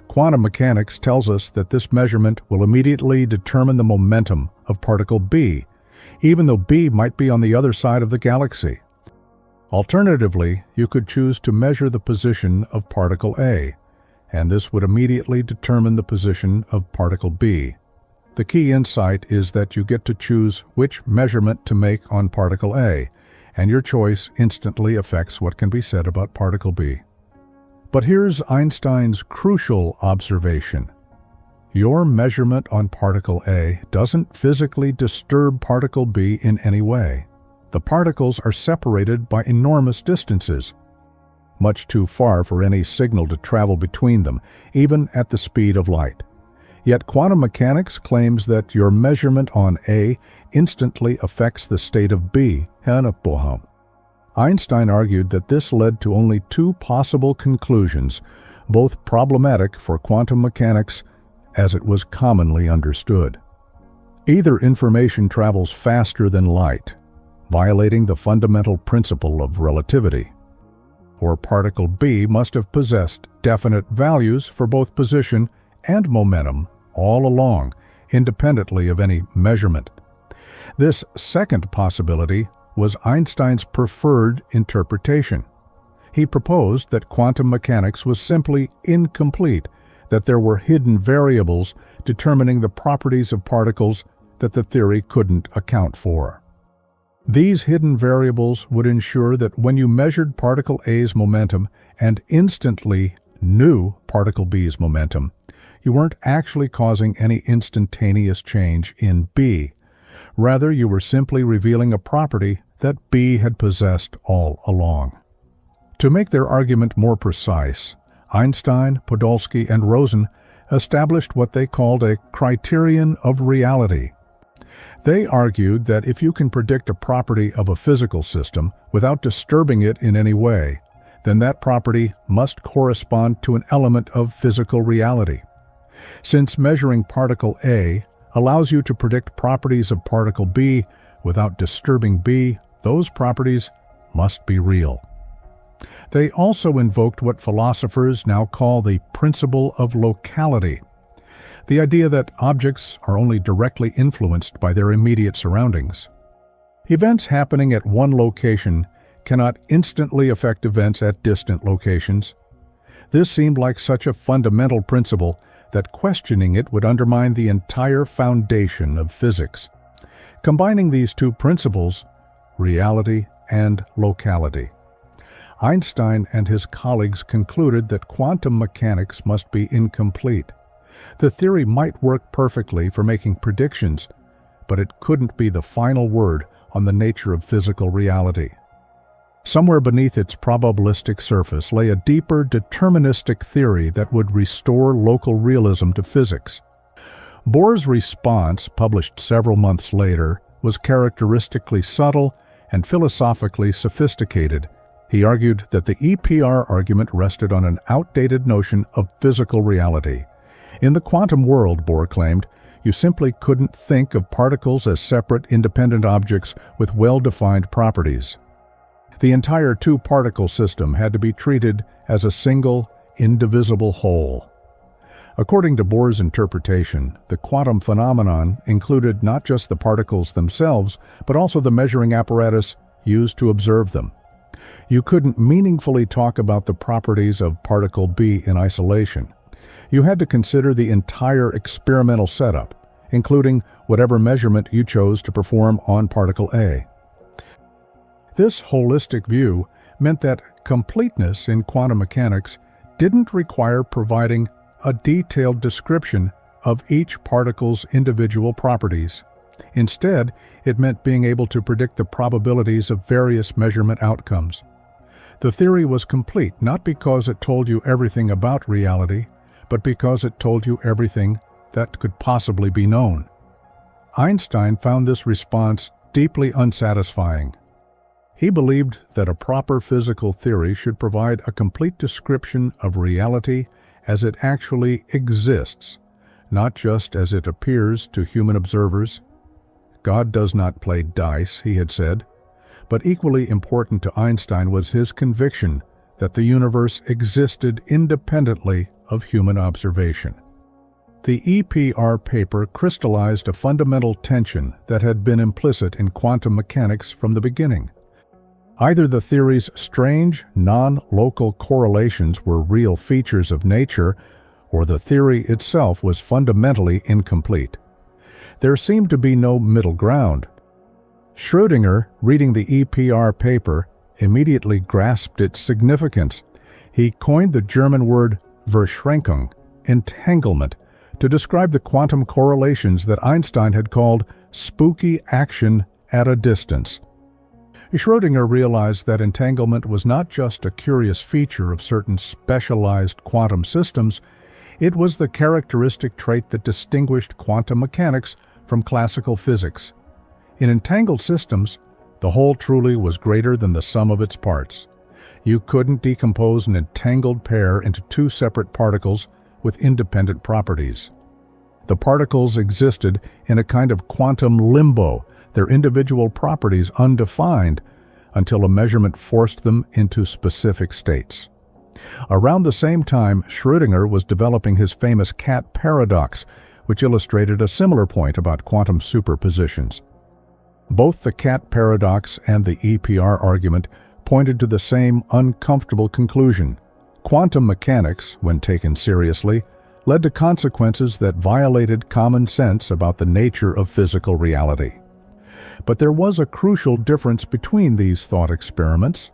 Quantum mechanics tells us that this measurement will immediately determine the momentum of particle B, even though B might be on the other side of the galaxy. Alternatively, you could choose to measure the position of particle A, and this would immediately determine the position of particle B. The key insight is that you get to choose which measurement to make on particle A, and your choice instantly affects what can be said about particle B. But here's Einstein's crucial observation. Your measurement on particle A doesn't physically disturb particle B in any way. The particles are separated by enormous distances, much too far for any signal to travel between them, even at the speed of light. Yet quantum mechanics claims that your measurement on A instantly affects the state of B, ʻOumuamua. Einstein argued that this led to only two possible conclusions, both problematic for quantum mechanics as it was commonly understood. Either information travels faster than light, violating the fundamental principle of relativity, or particle B must have possessed definite values for both position and momentum all along, independently of any measurement. This second possibility was Einstein's preferred interpretation. He proposed that quantum mechanics was simply incomplete, that there were hidden variables determining the properties of particles that the theory couldn't account for. These hidden variables would ensure that when you measured particle A's momentum and instantly knew particle B's momentum, you weren't actually causing any instantaneous change in B. Rather, you were simply revealing a property that B had possessed all along. To make their argument more precise, Einstein, Podolsky, and Rosen established what they called a criterion of reality. They argued that if you can predict a property of a physical system without disturbing it in any way, then that property must correspond to an element of physical reality. Since measuring particle A allows you to predict properties of particle B without disturbing B, those properties must be real. They also invoked what philosophers now call the principle of locality, the idea that objects are only directly influenced by their immediate surroundings. Events happening at one location cannot instantly affect events at distant locations. This seemed like such a fundamental principle that questioning it would undermine the entire foundation of physics. Combining these two principles, reality and locality, Einstein and his colleagues concluded that quantum mechanics must be incomplete. The theory might work perfectly for making predictions, but it couldn't be the final word on the nature of physical reality. Somewhere beneath its probabilistic surface lay a deeper deterministic theory that would restore local realism to physics. Bohr's response, published several months later, was characteristically subtle and philosophically sophisticated. He argued that the EPR argument rested on an outdated notion of physical reality. In the quantum world, Bohr claimed, you simply couldn't think of particles as separate, independent objects with well-defined properties. The entire two-particle system had to be treated as a single, indivisible whole. According to Bohr's interpretation, the quantum phenomenon included not just the particles themselves, but also the measuring apparatus used to observe them. You couldn't meaningfully talk about the properties of particle B in isolation. You had to consider the entire experimental setup, including whatever measurement you chose to perform on particle A. This holistic view meant that completeness in quantum mechanics didn't require providing a detailed description of each particle's individual properties. Instead, it meant being able to predict the probabilities of various measurement outcomes. The theory was complete not because it told you everything about reality, but because it told you everything that could possibly be known. Einstein found this response deeply unsatisfying. He believed that a proper physical theory should provide a complete description of reality as it actually exists, not just as it appears to human observers. God does not play dice, he had said, but equally important to Einstein was his conviction that the universe existed independently of human observation. The EPR paper crystallized a fundamental tension that had been implicit in quantum mechanics from the beginning. Either the theory's strange, non-local correlations were real features of nature, or the theory itself was fundamentally incomplete. There seemed to be no middle ground. Schrödinger, reading the EPR paper, immediately grasped its significance. He coined the German word Verschränkung, entanglement, to describe the quantum correlations that Einstein had called spooky action at a distance. Schrödinger realized that entanglement was not just a curious feature of certain specialized quantum systems, it was the characteristic trait that distinguished quantum mechanics from classical physics. In entangled systems, the whole truly was greater than the sum of its parts. You couldn't decompose an entangled pair into two separate particles with independent properties. The particles existed in a kind of quantum limbo, their individual properties undefined, until a measurement forced them into specific states. Around the same time, Schrödinger was developing his famous cat paradox, which illustrated a similar point about quantum superpositions. Both the cat paradox and the EPR argument pointed to the same uncomfortable conclusion. Quantum mechanics, when taken seriously, led to consequences that violated common sense about the nature of physical reality. But there was a crucial difference between these thought experiments.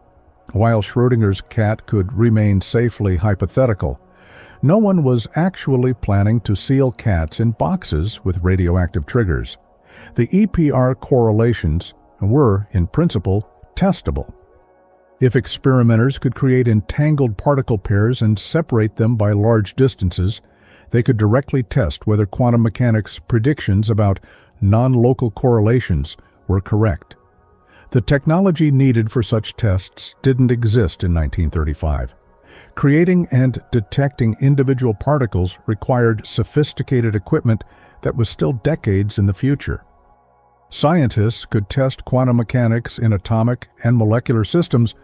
While Schrödinger's cat could remain safely hypothetical, no one was actually planning to seal cats in boxes with radioactive triggers. The EPR correlations were, in principle, testable. If experimenters could create entangled particle pairs and separate them by large distances, they could directly test whether quantum mechanics' predictions about non-local correlations were correct. The technology needed for such tests didn't exist in 1935. Creating and detecting individual particles required sophisticated equipment that was still decades in the future. Scientists could test quantum mechanics in atomic and molecular systems,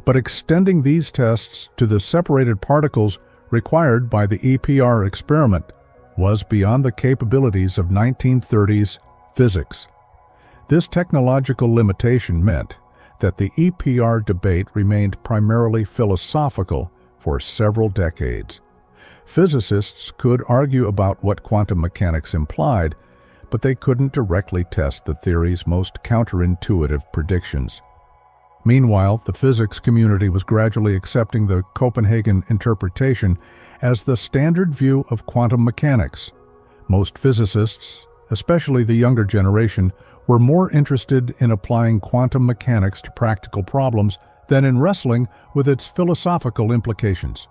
but extending these tests to the separated particles required by the EPR experiment was beyond the capabilities of 1930s physics. This technological limitation meant that the EPR debate remained primarily philosophical for several decades. Physicists could argue about what quantum mechanics implied, but they couldn't directly test the theory's most counterintuitive predictions. Meanwhile, the physics community was gradually accepting the Copenhagen interpretation as the standard view of quantum mechanics. Most physicists, especially the younger generation, were more interested in applying quantum mechanics to practical problems than in wrestling with its philosophical implications.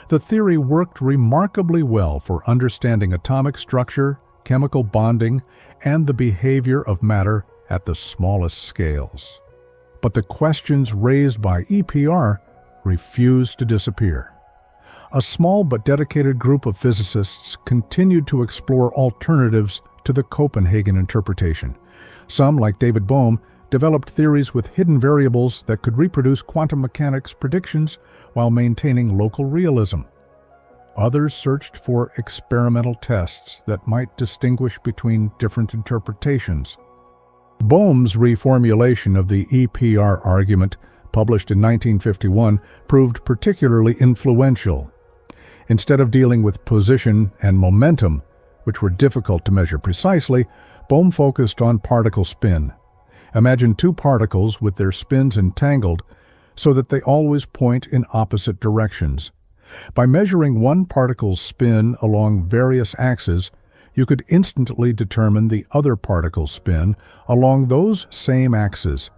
The theory worked remarkably well for understanding atomic structure, chemical bonding, and the behavior of matter at the smallest scales. But the questions raised by EPR refused to disappear. A small but dedicated group of physicists continued to explore alternatives to the Copenhagen interpretation. Some, like David Bohm, developed theories with hidden variables that could reproduce quantum mechanics predictions while maintaining local realism. Others searched for experimental tests that might distinguish between different interpretations. Bohm's reformulation of the EPR argument, published in 1951, proved particularly influential. Instead of dealing with position and momentum, which were difficult to measure precisely, Bohm focused on particle spin. Imagine two particles with their spins entangled so that they always point in opposite directions. By measuring one particle's spin along various axes, you could instantly determine the other particle's spin along those same axes.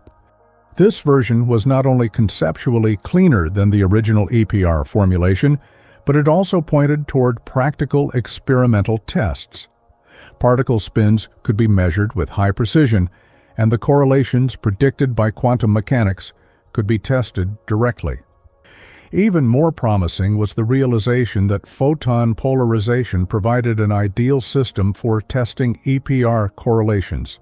This version was not only conceptually cleaner than the original EPR formulation, but it also pointed toward practical experimental tests. Particle spins could be measured with high precision, and the correlations predicted by quantum mechanics could be tested directly. Even more promising was the realization that photon polarization provided an ideal system for testing EPR correlations.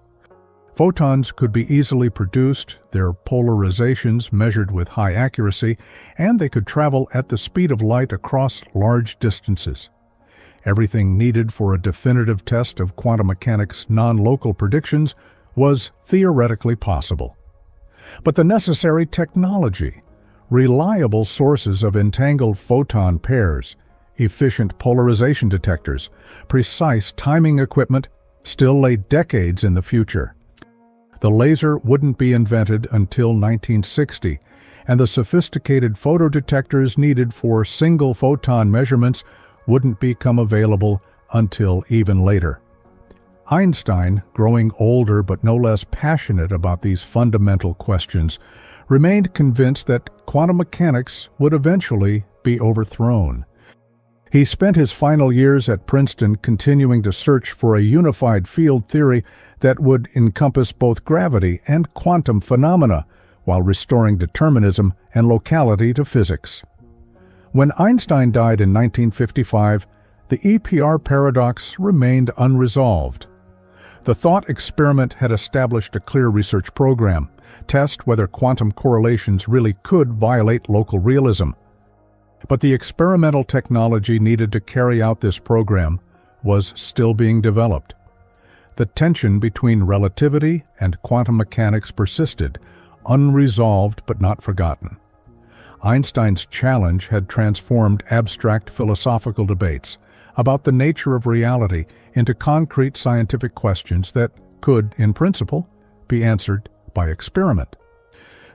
Photons could be easily produced, their polarizations measured with high accuracy, and they could travel at the speed of light across large distances. Everything needed for a definitive test of quantum mechanics' non-local predictions was theoretically possible. But the necessary technology, reliable sources of entangled photon pairs, efficient polarization detectors, precise timing equipment, still lay decades in the future. The laser wouldn't be invented until 1960, and the sophisticated photodetectors needed for single photon measurements wouldn't become available until even later. Einstein, growing older but no less passionate about these fundamental questions, remained convinced that quantum mechanics would eventually be overthrown. He spent his final years at Princeton continuing to search for a unified field theory that would encompass both gravity and quantum phenomena, while restoring determinism and locality to physics. When Einstein died in 1955, the EPR paradox remained unresolved. The thought experiment had established a clear research program: test whether quantum correlations really could violate local realism. But the experimental technology needed to carry out this program was still being developed. The tension between relativity and quantum mechanics persisted, unresolved but not forgotten. Einstein's challenge had transformed abstract philosophical debates about the nature of reality into concrete scientific questions that could, in principle, be answered by experiment.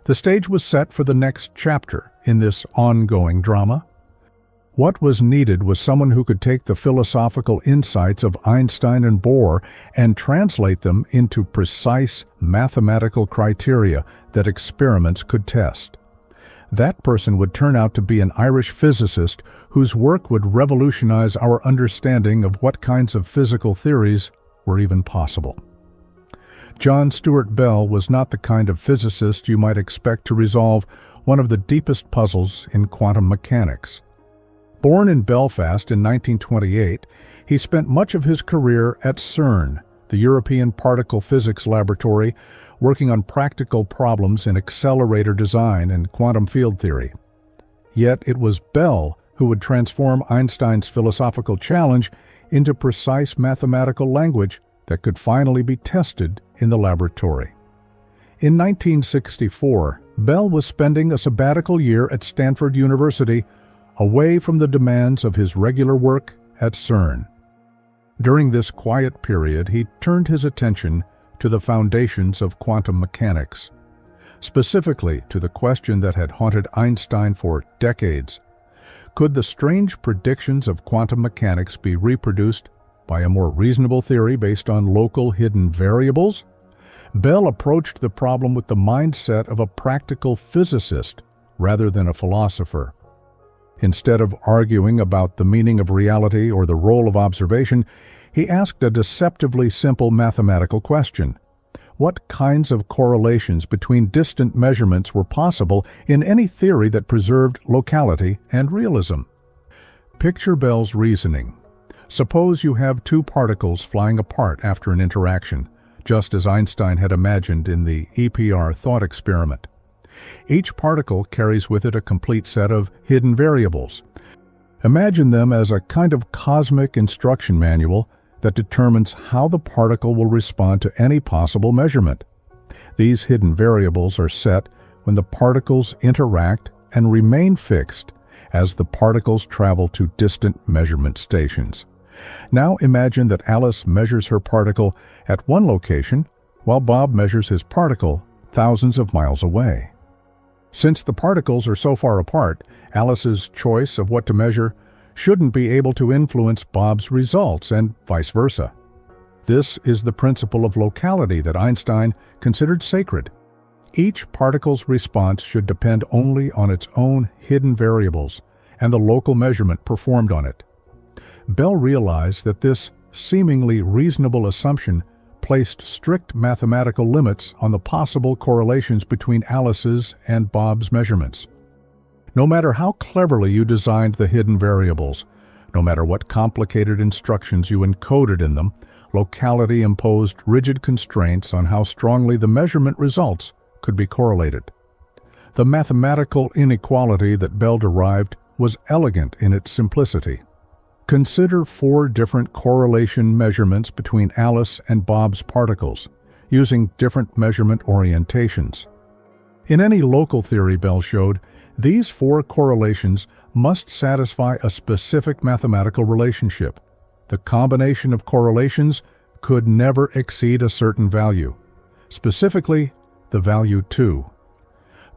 The stage was set for the next chapter in this ongoing drama. What was needed was someone who could take the philosophical insights of Einstein and Bohr and translate them into precise mathematical criteria that experiments could test. That person would turn out to be an Irish physicist whose work would revolutionize our understanding of what kinds of physical theories were even possible. John Stuart Bell was not the kind of physicist you might expect to resolve one of the deepest puzzles in quantum mechanics. Born in Belfast in 1928, he spent much of his career at CERN, the European Particle Physics Laboratory, working on practical problems in accelerator design and quantum field theory. Yet it was Bell who would transform Einstein's philosophical challenge into precise mathematical language that could finally be tested in the laboratory. In 1964, Bell was spending a sabbatical year at Stanford University, away from the demands of his regular work at CERN. During this quiet period, he turned his attention to the foundations of quantum mechanics, specifically to the question that had haunted Einstein for decades. Could the strange predictions of quantum mechanics be reproduced by a more reasonable theory based on local hidden variables? Bell approached the problem with the mindset of a practical physicist rather than a philosopher. Instead of arguing about the meaning of reality or the role of observation, he asked a deceptively simple mathematical question. What kinds of correlations between distant measurements were possible in any theory that preserved locality and realism? Picture Bell's reasoning. Suppose you have two particles flying apart after an interaction, just as Einstein had imagined in the EPR thought experiment. Each particle carries with it a complete set of hidden variables. Imagine them as a kind of cosmic instruction manual that determines how the particle will respond to any possible measurement. These hidden variables are set when the particles interact and remain fixed as the particles travel to distant measurement stations. Now imagine that Alice measures her particle at one location while Bob measures his particle thousands of miles away. Since the particles are so far apart, Alice's choice of what to measure shouldn't be able to influence Bob's results, and vice versa. This is the principle of locality that Einstein considered sacred. Each particle's response should depend only on its own hidden variables and the local measurement performed on it. Bell realized that this seemingly reasonable assumption placed strict mathematical limits on the possible correlations between Alice's and Bob's measurements. No matter how cleverly you designed the hidden variables, no matter what complicated instructions you encoded in them, locality imposed rigid constraints on how strongly the measurement results could be correlated. The mathematical inequality that Bell derived was elegant in its simplicity. Consider 4 different correlation measurements between Alice and Bob's particles, using different measurement orientations. In any local theory, Bell showed, these 4 correlations must satisfy a specific mathematical relationship. The combination of correlations could never exceed a certain value, specifically the value 2.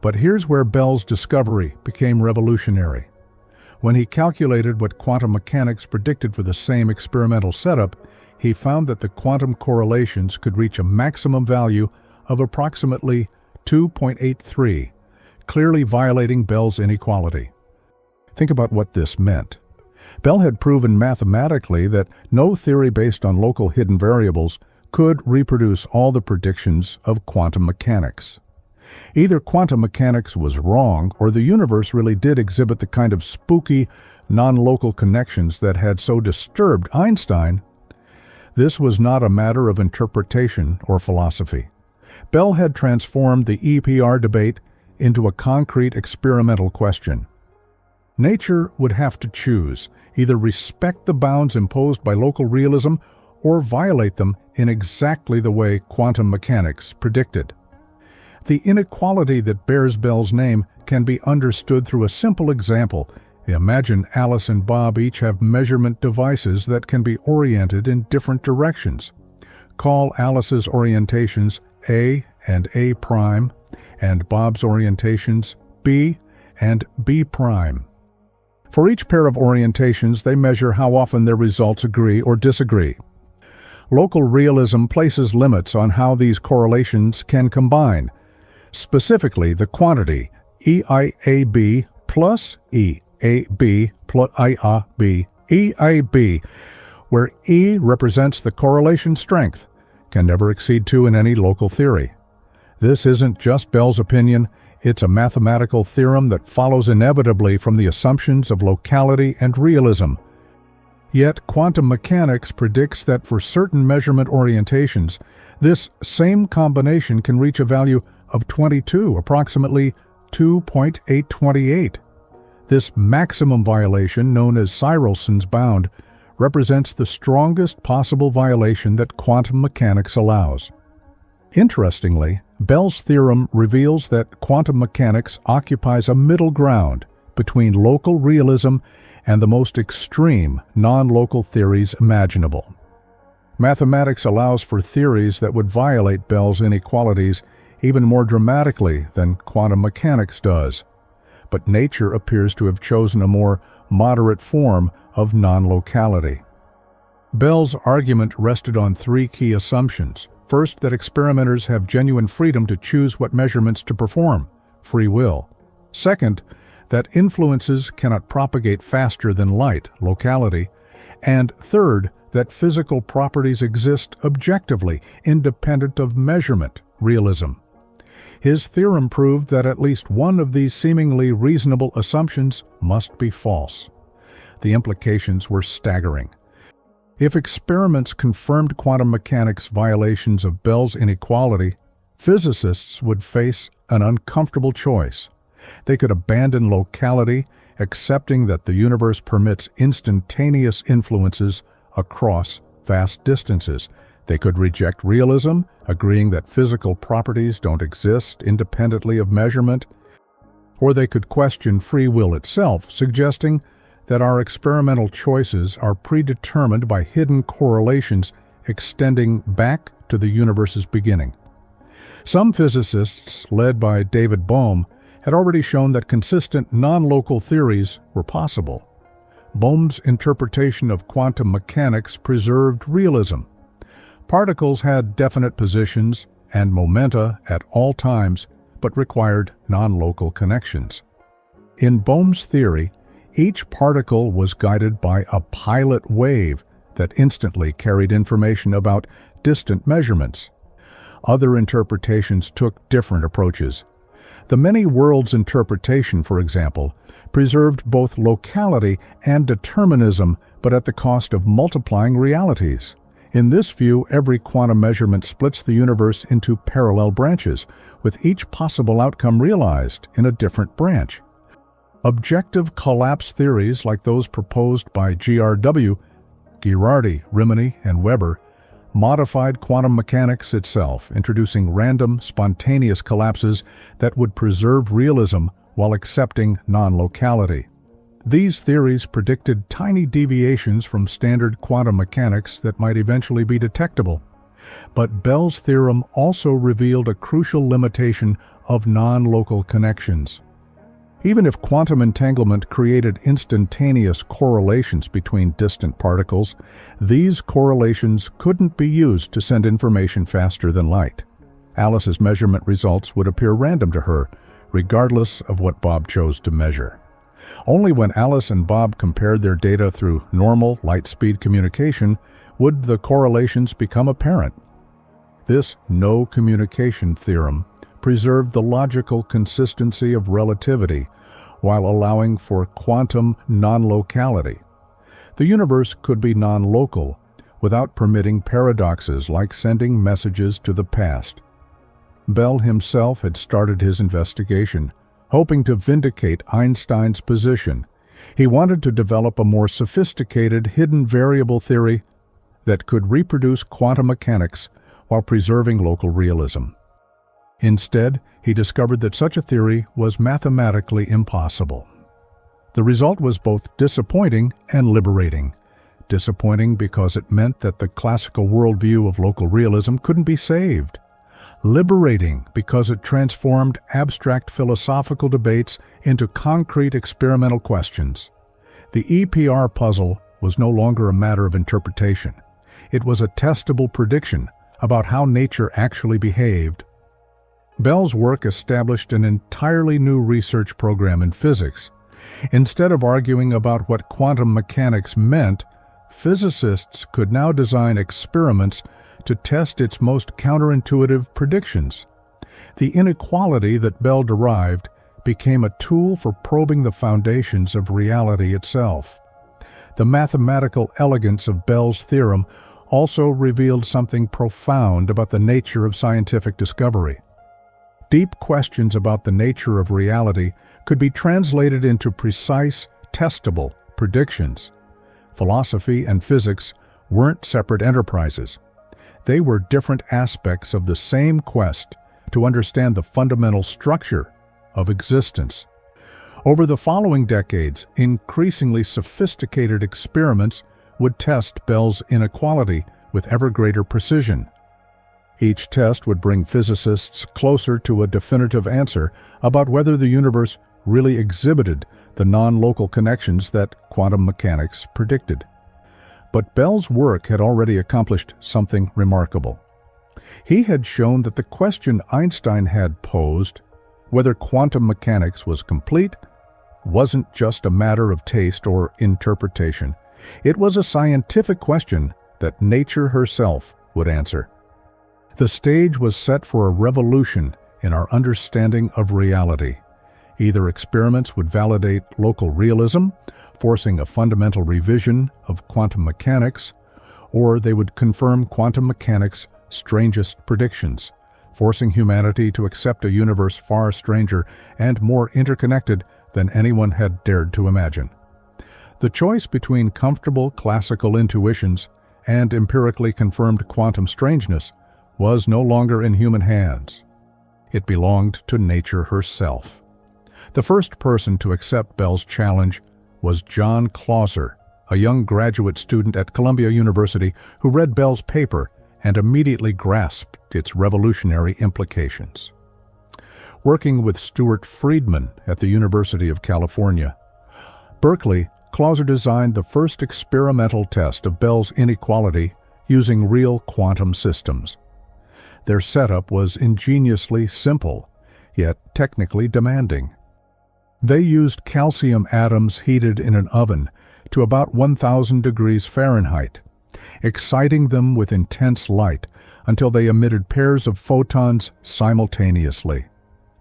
But here's where Bell's discovery became revolutionary. When he calculated what quantum mechanics predicted for the same experimental setup, he found that the quantum correlations could reach a maximum value of approximately 2.83, clearly violating Bell's inequality. Think about what this meant. Bell had proven mathematically that no theory based on local hidden variables could reproduce all the predictions of quantum mechanics. Either quantum mechanics was wrong, or the universe really did exhibit the kind of spooky, non-local connections that had so disturbed Einstein. This was not a matter of interpretation or philosophy. Bell had transformed the EPR debate into a concrete experimental question. Nature would have to choose, either respect the bounds imposed by local realism or violate them in exactly the way quantum mechanics predicted. The inequality that bears Bell's name can be understood through a simple example. Imagine Alice and Bob each have measurement devices that can be oriented in different directions. Call Alice's orientations A and A prime, and Bob's orientations B and B prime. For each pair of orientations, they measure how often their results agree or disagree. Local realism places limits on how these correlations can combine. Specifically, the quantity EIAB plus EAB plus IAB, EIB, where E represents the correlation strength, can never exceed 2 in any local theory. This isn't just Bell's opinion, It's a mathematical theorem that follows inevitably from the assumptions of locality and realism. Yet quantum mechanics predicts that for certain measurement orientations, this same combination can reach a value of 22, approximately 2.828. This maximum violation, known as Searlson's bound, represents the strongest possible violation that quantum mechanics allows. Interestingly, Bell's theorem reveals that quantum mechanics occupies a middle ground between local realism and the most extreme non-local theories imaginable. Mathematics allows for theories that would violate Bell's inequalities even more dramatically than quantum mechanics does. But nature appears to have chosen a more moderate form of non-locality. Bell's argument rested on three key assumptions. First, that experimenters have genuine freedom to choose what measurements to perform, free will. Second, that influences cannot propagate faster than light, locality. And third, that physical properties exist objectively, independent of measurement, realism. His theorem proved that at least one of these seemingly reasonable assumptions must be false. The implications were staggering. If experiments confirmed quantum mechanics' violations of Bell's inequality, physicists would face an uncomfortable choice. They could abandon locality, accepting that the universe permits instantaneous influences across vast distances. They could reject realism, agreeing that physical properties don't exist independently of measurement. Or they could question free will itself, suggesting that our experimental choices are predetermined by hidden correlations extending back to the universe's beginning. Some physicists, led by David Bohm, had already shown that consistent non-local theories were possible. Bohm's interpretation of quantum mechanics preserved realism. Particles had definite positions and momenta at all times, but required non-local connections. In Bohm's theory, each particle was guided by a pilot wave that instantly carried information about distant measurements. Other interpretations took different approaches. The many worlds interpretation, for example, preserved both locality and determinism, but at the cost of multiplying realities. In this view, every quantum measurement splits the universe into parallel branches, with each possible outcome realized in a different branch. Objective collapse theories like those proposed by GRW, Ghirardi, Rimini, and Weber, modified quantum mechanics itself, introducing random, spontaneous collapses that would preserve realism while accepting non-locality. These theories predicted tiny deviations from standard quantum mechanics that might eventually be detectable. But Bell's theorem also revealed a crucial limitation of non-local connections. Even if quantum entanglement created instantaneous correlations between distant particles, these correlations couldn't be used to send information faster than light. Alice's measurement results would appear random to her, regardless of what Bob chose to measure. Only when Alice and Bob compared their data through normal light-speed communication would the correlations become apparent. This no-communication theorem preserved the logical consistency of relativity while allowing for quantum non-locality. The universe could be non-local without permitting paradoxes like sending messages to the past. Bell himself had started his investigation, hoping to vindicate Einstein's position. He wanted to develop a more sophisticated hidden variable theory that could reproduce quantum mechanics while preserving local realism. Instead, he discovered that such a theory was mathematically impossible. The result was both disappointing and liberating. Disappointing because it meant that the classical worldview of local realism couldn't be saved. Liberating because it transformed abstract philosophical debates into concrete experimental questions. The EPR puzzle was no longer a matter of interpretation. It was a testable prediction about how nature actually behaved. Bell's work established an entirely new research program in physics. Instead of arguing about what quantum mechanics meant, physicists could now design experiments to test its most counterintuitive predictions. The inequality that Bell derived became a tool for probing the foundations of reality itself. The mathematical elegance of Bell's theorem also revealed something profound about the nature of scientific discovery. Deep questions about the nature of reality could be translated into precise, testable predictions. Philosophy and physics weren't separate enterprises. They were different aspects of the same quest to understand the fundamental structure of existence. Over the following decades, increasingly sophisticated experiments would test Bell's inequality with ever greater precision. Each test would bring physicists closer to a definitive answer about whether the universe really exhibited the non-local connections that quantum mechanics predicted. But Bell's work had already accomplished something remarkable. He had shown that the question Einstein had posed, whether quantum mechanics was complete, wasn't just a matter of taste or interpretation. It was a scientific question that nature herself would answer. The stage was set for a revolution in our understanding of reality. Either experiments would validate local realism, forcing a fundamental revision of quantum mechanics, or they would confirm quantum mechanics' strangest predictions, forcing humanity to accept a universe far stranger and more interconnected than anyone had dared to imagine. The choice between comfortable classical intuitions and empirically confirmed quantum strangeness was no longer in human hands. It belonged to nature herself. The first person to accept Bell's challenge was John Clauser, a young graduate student at Columbia University who read Bell's paper and immediately grasped its revolutionary implications. Working with Stuart Friedman at the University of California, Berkeley, Clauser designed the first experimental test of Bell's inequality using real quantum systems. Their setup was ingeniously simple, yet technically demanding. They used calcium atoms heated in an oven to about 1,000 degrees Fahrenheit, exciting them with intense light until they emitted pairs of photons simultaneously.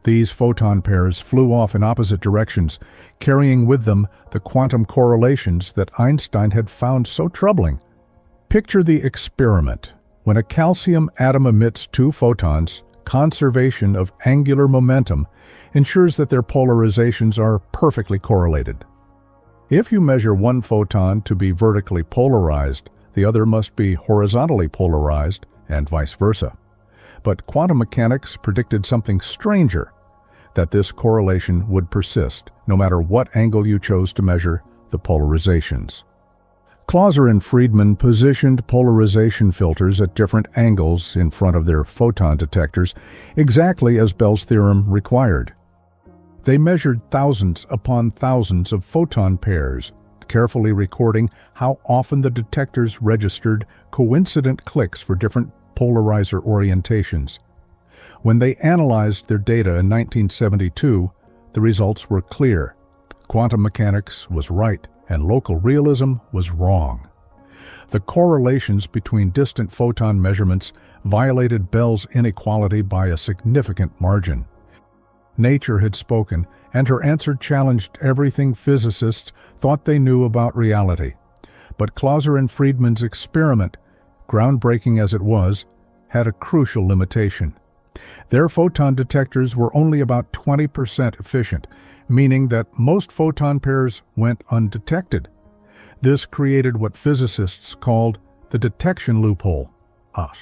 These photon pairs flew off in opposite directions, carrying with them the quantum correlations that Einstein had found so troubling. Picture the experiment. When a calcium atom emits two photons, conservation of angular momentum ensures that their polarizations are perfectly correlated. If you measure one photon to be vertically polarized, the other must be horizontally polarized, and vice versa. But quantum mechanics predicted something stranger, that this correlation would persist, no matter what angle you chose to measure the polarizations. Clauser and Friedman positioned polarization filters at different angles in front of their photon detectors, exactly as Bell's theorem required. They measured thousands upon thousands of photon pairs, carefully recording how often the detectors registered coincident clicks for different polarizer orientations. When they analyzed their data in 1972, the results were clear. Quantum mechanics was right, and local realism was wrong. The correlations between distant photon measurements violated Bell's inequality by a significant margin. Nature had spoken, and her answer challenged everything physicists thought they knew about reality. But Clauser and Friedman's experiment, groundbreaking as it was, had a crucial limitation. Their photon detectors were only about 20% efficient, meaning that most photon pairs went undetected. This created what physicists called the detection loophole, us.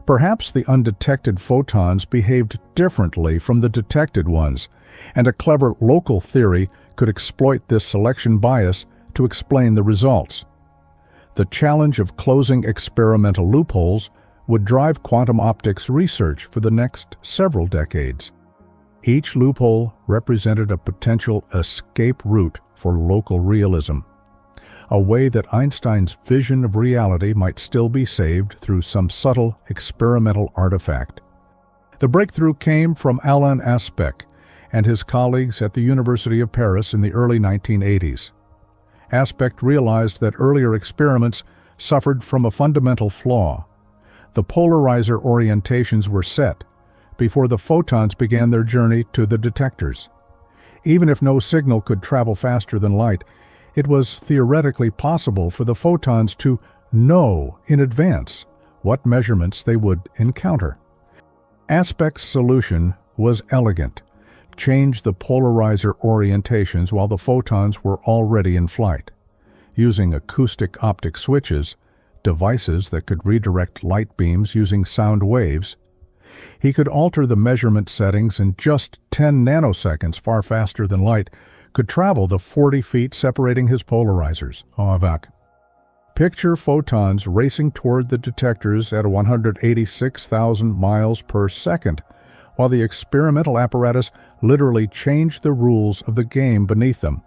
Perhaps the undetected photons behaved differently from the detected ones, and a clever local theory could exploit this selection bias to explain the results. The challenge of closing experimental loopholes would drive quantum optics research for the next several decades. Each loophole represented a potential escape route for local realism, a way that Einstein's vision of reality might still be saved through some subtle experimental artifact. The breakthrough came from Alain Aspect and his colleagues at the University of Paris in the early 1980s. Aspect realized that earlier experiments suffered from a fundamental flaw. The polarizer orientations were set, before the photons began their journey to the detectors. Even if no signal could travel faster than light, it was theoretically possible for the photons to know in advance what measurements they would encounter. Aspect's solution was elegant: change the polarizer orientations while the photons were already in flight. Using acoustic optic switches, devices that could redirect light beams using sound waves, he could alter the measurement settings in just 10 nanoseconds, far faster than light could travel the 40 feet separating his polarizers. ʻOumuamua. Picture photons racing toward the detectors at 186,000 miles per second, while the experimental apparatus literally changed the rules of the game beneath them.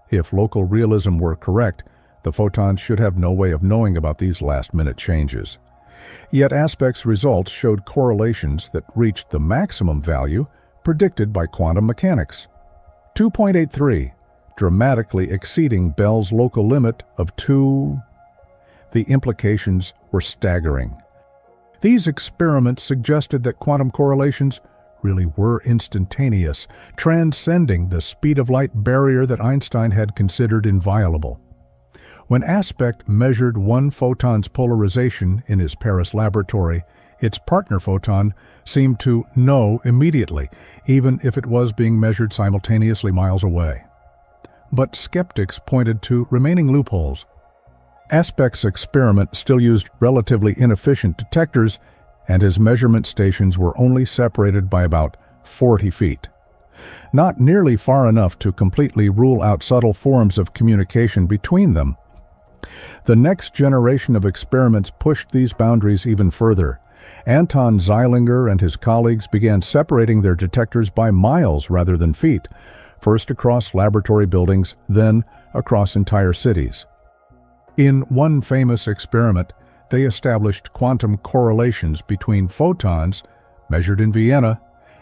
If local realism were correct, the photons should have no way of knowing about these last-minute changes. Yet Aspect's results showed correlations that reached the maximum value predicted by quantum mechanics. 2.83, dramatically exceeding Bell's local limit of 2. The implications were staggering. These experiments suggested that quantum correlations really were instantaneous, transcending the speed-of-light barrier that Einstein had considered inviolable. When Aspect measured one photon's polarization in his Paris laboratory, its partner photon seemed to know immediately, even if it was being measured simultaneously miles away. But skeptics pointed to remaining loopholes. Aspect's experiment still used relatively inefficient detectors, and his measurement stations were only separated by about 40 feet. Not nearly far enough to completely rule out subtle forms of communication between them. The next generation of experiments pushed these boundaries even further. Anton Zeilinger and his colleagues began separating their detectors by miles rather than feet, first across laboratory buildings, then across entire cities. In one famous experiment, they established quantum correlations between photons measured in Vienna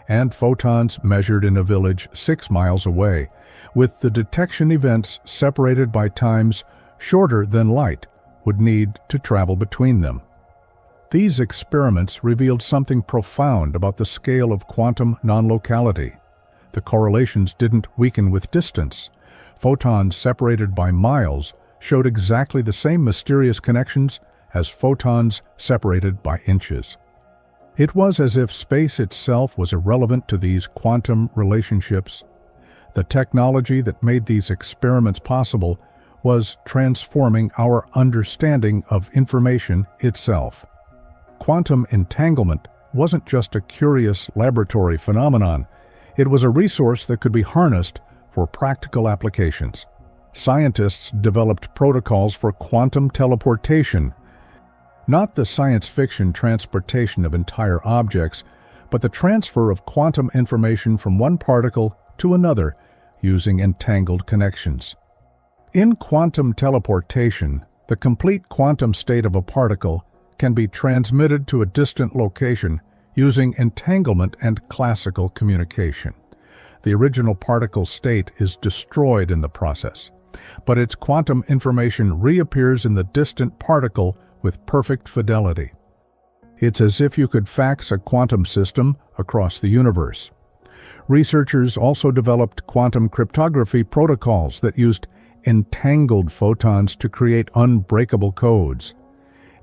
and photons measured in a village 6 miles away, with the detection events separated by times shorter than light would need to travel between them. These experiments revealed something profound about the scale of quantum non-locality. The correlations didn't weaken with distance. Photons separated by miles showed exactly the same mysterious connections as photons separated by inches. It was as if space itself was irrelevant to these quantum relationships. The technology that made these experiments possible was transforming our understanding of information itself. Quantum entanglement wasn't just a curious laboratory phenomenon. It was a resource that could be harnessed for practical applications. Scientists developed protocols for quantum teleportation, not the science fiction transportation of entire objects, but the transfer of quantum information from one particle to another using entangled connections. In quantum teleportation, the complete quantum state of a particle can be transmitted to a distant location using entanglement and classical communication. The original particle state is destroyed in the process, but its quantum information reappears in the distant particle with perfect fidelity. It's as if you could fax a quantum system across the universe. Researchers also developed quantum cryptography protocols that used entangled photons to create unbreakable codes.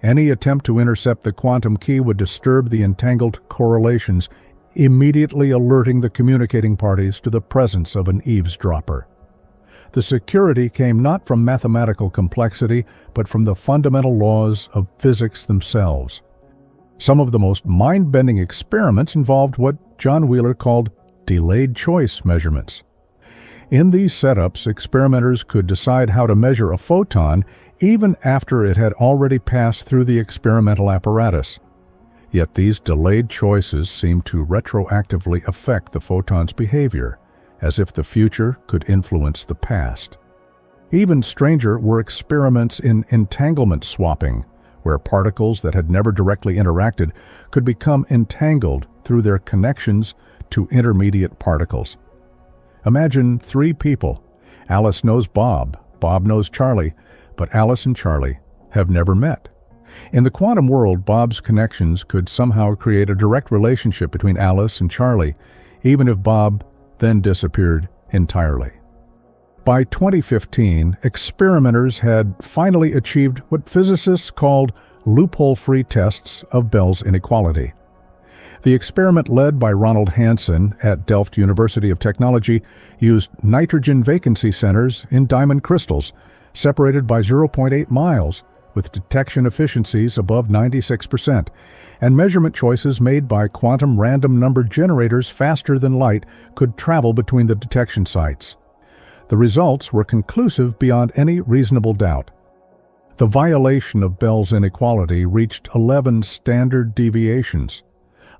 Any attempt to intercept the quantum key would disturb the entangled correlations, immediately alerting the communicating parties to the presence of an eavesdropper. The security came not from mathematical complexity, but from the fundamental laws of physics themselves. Some of the most mind-bending experiments involved what John Wheeler called delayed choice measurements. In these setups, experimenters could decide how to measure a photon even after it had already passed through the experimental apparatus. Yet these delayed choices seemed to retroactively affect the photon's behavior, as if the future could influence the past. Even stranger were experiments in entanglement swapping, where particles that had never directly interacted could become entangled through their connections to intermediate particles. Imagine 3 people. Alice knows Bob, Bob knows Charlie, but Alice and Charlie have never met. In the quantum world, Bob's connections could somehow create a direct relationship between Alice and Charlie, even if Bob then disappeared entirely. By 2015, experimenters had finally achieved what physicists called loophole-free tests of Bell's inequality. The experiment led by Ronald Hansen at Delft University of Technology used nitrogen vacancy centers in diamond crystals, separated by 0.8 miles, with detection efficiencies above 96%, and measurement choices made by quantum random number generators faster than light could travel between the detection sites. The results were conclusive beyond any reasonable doubt. The violation of Bell's inequality reached 11 standard deviations,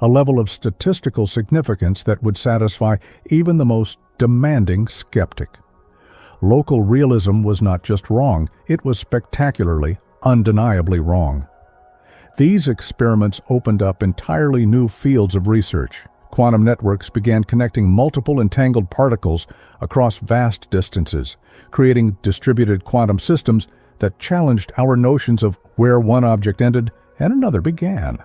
a level of statistical significance that would satisfy even the most demanding skeptic. Local realism was not just wrong, it was spectacularly, undeniably wrong. These experiments opened up entirely new fields of research. Quantum networks began connecting multiple entangled particles across vast distances, creating distributed quantum systems that challenged our notions of where one object ended and another began.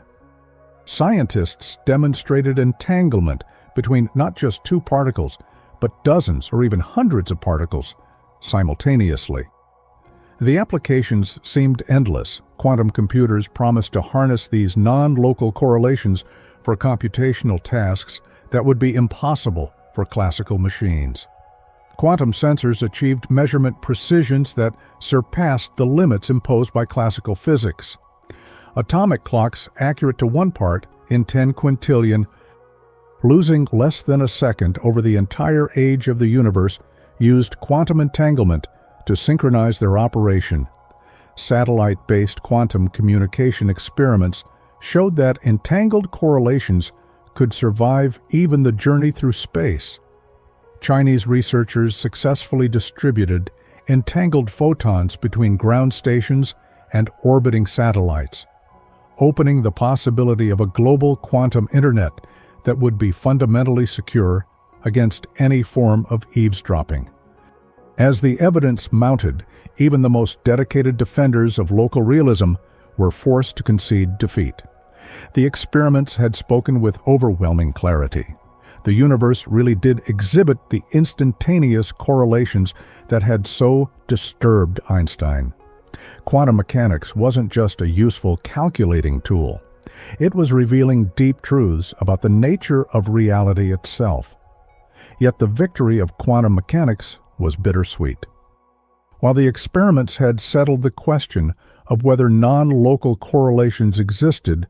Scientists demonstrated entanglement between not just two particles, but dozens or even hundreds of particles simultaneously. The applications seemed endless. Quantum computers promised to harness these non-local correlations for computational tasks that would be impossible for classical machines. Quantum sensors achieved measurement precisions that surpassed the limits imposed by classical physics. Atomic clocks accurate to 1 part in 10 quintillion, losing less than a second over the entire age of the universe, used quantum entanglement to synchronize their operation. Satellite-based quantum communication experiments showed that entangled correlations could survive even the journey through space. Chinese researchers successfully distributed entangled photons between ground stations and orbiting satellites, opening the possibility of a global quantum internet that would be fundamentally secure against any form of eavesdropping. As the evidence mounted, even the most dedicated defenders of local realism were forced to concede defeat. The experiments had spoken with overwhelming clarity. The universe really did exhibit the instantaneous correlations that had so disturbed Einstein. Quantum mechanics wasn't just a useful calculating tool. It was revealing deep truths about the nature of reality itself. Yet the victory of quantum mechanics was bittersweet. While the experiments had settled the question of whether non-local correlations existed,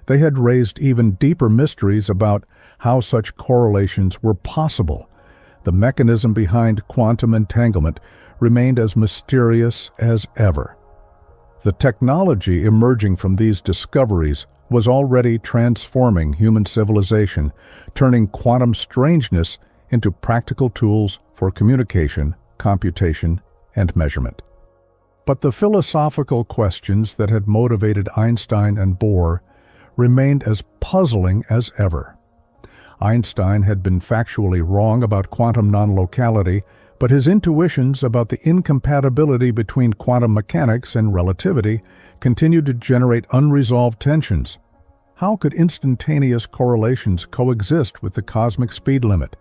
they had raised even deeper mysteries about how such correlations were possible. The mechanism behind quantum entanglement remained as mysterious as ever. The technology emerging from these discoveries was already transforming human civilization, turning quantum strangeness into practical tools for communication, computation, and measurement. But the philosophical questions that had motivated Einstein and Bohr remained as puzzling as ever. Einstein had been factually wrong about quantum non-locality, but his intuitions about the incompatibility between quantum mechanics and relativity continued to generate unresolved tensions. How could instantaneous correlations coexist with the cosmic speed limit?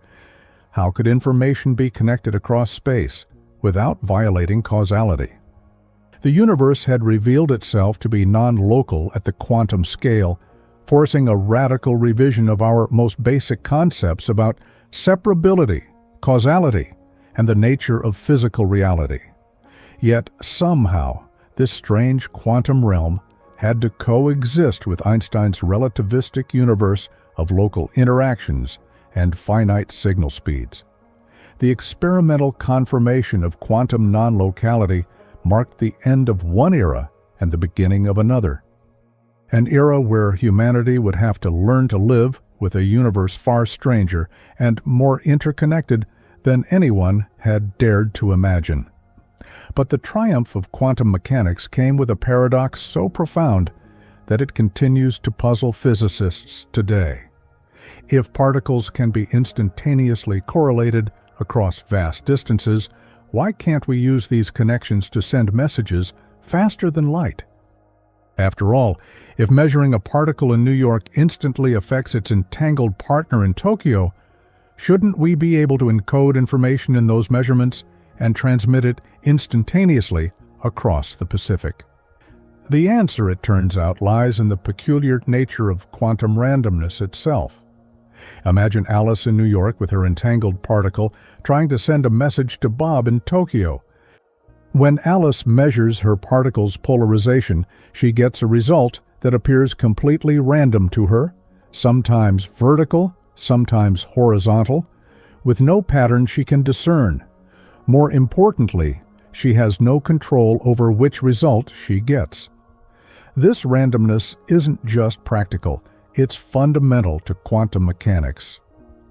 How could information be connected across space without violating causality? The universe had revealed itself to be non-local at the quantum scale, forcing a radical revision of our most basic concepts about separability, causality, and the nature of physical reality. Yet somehow, this strange quantum realm had to coexist with Einstein's relativistic universe of local interactions and finite signal speeds. The experimental confirmation of quantum non-locality marked the end of one era and the beginning of another. An era where humanity would have to learn to live with a universe far stranger and more interconnected than anyone had dared to imagine. But the triumph of quantum mechanics came with a paradox so profound that it continues to puzzle physicists today. If particles can be instantaneously correlated across vast distances, why can't we use these connections to send messages faster than light? After all, if measuring a particle in New York instantly affects its entangled partner in Tokyo, shouldn't we be able to encode information in those measurements and transmit it instantaneously across the Pacific? The answer, it turns out, lies in the peculiar nature of quantum randomness itself. Imagine Alice in New York with her entangled particle trying to send a message to Bob in Tokyo. When Alice measures her particle's polarization, she gets a result that appears completely random to her, sometimes vertical, sometimes horizontal, with no pattern she can discern. More importantly, she has no control over which result she gets. This randomness isn't just practical, it's fundamental to quantum mechanics.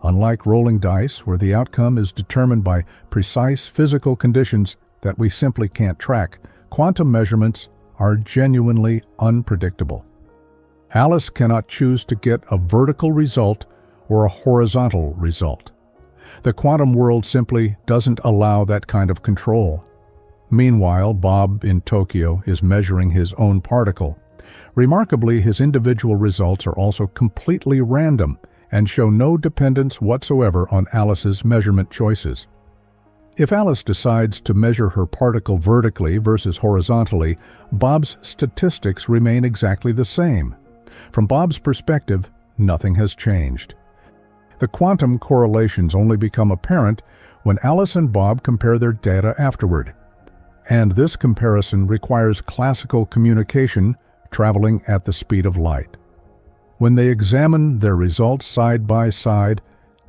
Unlike rolling dice, where the outcome is determined by precise physical conditions that we simply can't track, quantum measurements are genuinely unpredictable. Alice cannot choose to get a vertical result or a horizontal result. The quantum world simply doesn't allow that kind of control. Meanwhile, Bob in Tokyo is measuring his own particle. Remarkably, his individual results are also completely random and show no dependence whatsoever on Alice's measurement choices. If Alice decides to measure her particle vertically versus horizontally, Bob's statistics remain exactly the same. From Bob's perspective, nothing has changed. The quantum correlations only become apparent when Alice and Bob compare their data afterward. And this comparison requires classical communication traveling at the speed of light. When they examine their results side by side,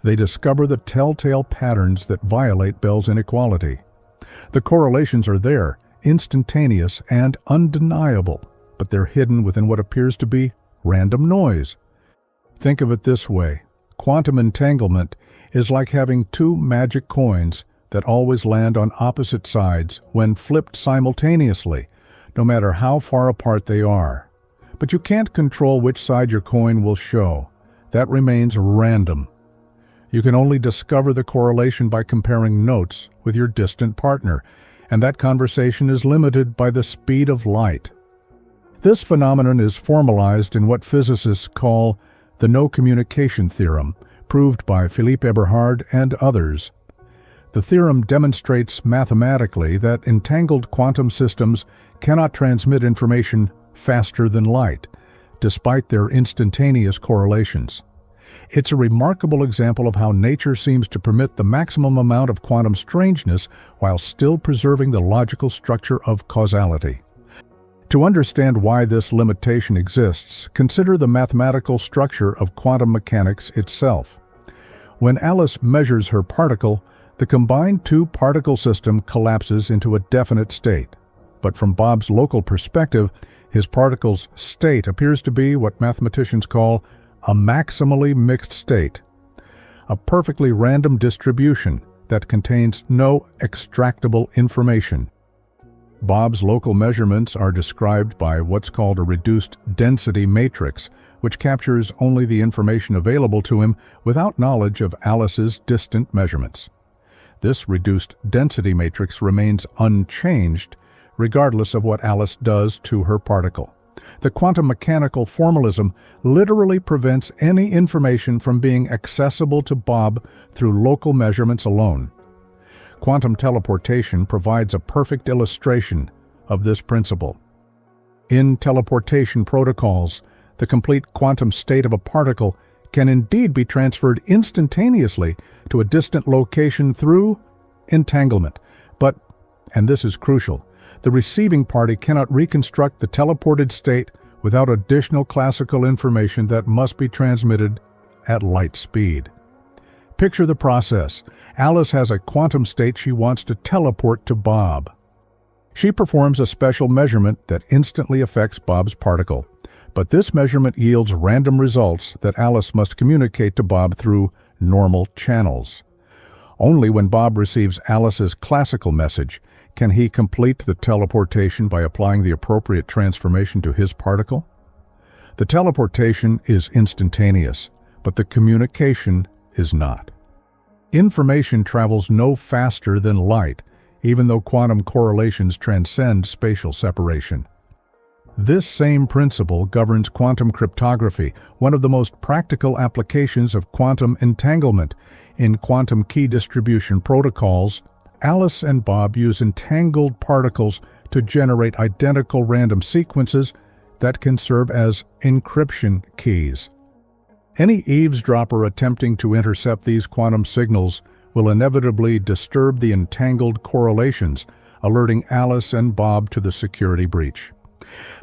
they discover the telltale patterns that violate Bell's inequality. The correlations are there, instantaneous and undeniable, but they're hidden within what appears to be random noise. Think of it this way. Quantum entanglement is like having two magic coins that always land on opposite sides when flipped simultaneously, no matter how far apart they are. But you can't control which side your coin will show. That remains random. You can only discover the correlation by comparing notes with your distant partner, and that conversation is limited by the speed of light. This phenomenon is formalized in what physicists call the no-communication theorem, proved by Philippe Eberhard and others. The theorem demonstrates mathematically that entangled quantum systems cannot transmit information faster than light, despite their instantaneous correlations. It's a remarkable example of how nature seems to permit the maximum amount of quantum strangeness while still preserving the logical structure of causality. To understand why this limitation exists, consider the mathematical structure of quantum mechanics itself. When Alice measures her particle, the combined two-particle system collapses into a definite state. But from Bob's local perspective, his particle's state appears to be what mathematicians call a maximally mixed state, a perfectly random distribution that contains no extractable information. Bob's local measurements are described by what's called a reduced density matrix, which captures only the information available to him without knowledge of Alice's distant measurements. This reduced density matrix remains unchanged, regardless of what Alice does to her particle. The quantum mechanical formalism literally prevents any information from being accessible to Bob through local measurements alone. Quantum teleportation provides a perfect illustration of this principle. In teleportation protocols, the complete quantum state of a particle can indeed be transferred instantaneously to a distant location through entanglement. But, and this is crucial, the receiving party cannot reconstruct the teleported state without additional classical information that must be transmitted at light speed. Picture the process. Alice has a quantum state she wants to teleport to Bob. She performs a special measurement that instantly affects Bob's particle, but this measurement yields random results that Alice must communicate to Bob through normal channels. Only when Bob receives Alice's classical message can he complete the teleportation by applying the appropriate transformation to his particle. The teleportation is instantaneous, but the communication is not. Information travels no faster than light, even though quantum correlations transcend spatial separation. This same principle governs quantum cryptography, one of the most practical applications of quantum entanglement. In quantum key distribution protocols, Alice and Bob use entangled particles to generate identical random sequences that can serve as encryption keys. Any eavesdropper attempting to intercept these quantum signals will inevitably disturb the entangled correlations, alerting Alice and Bob to the security breach.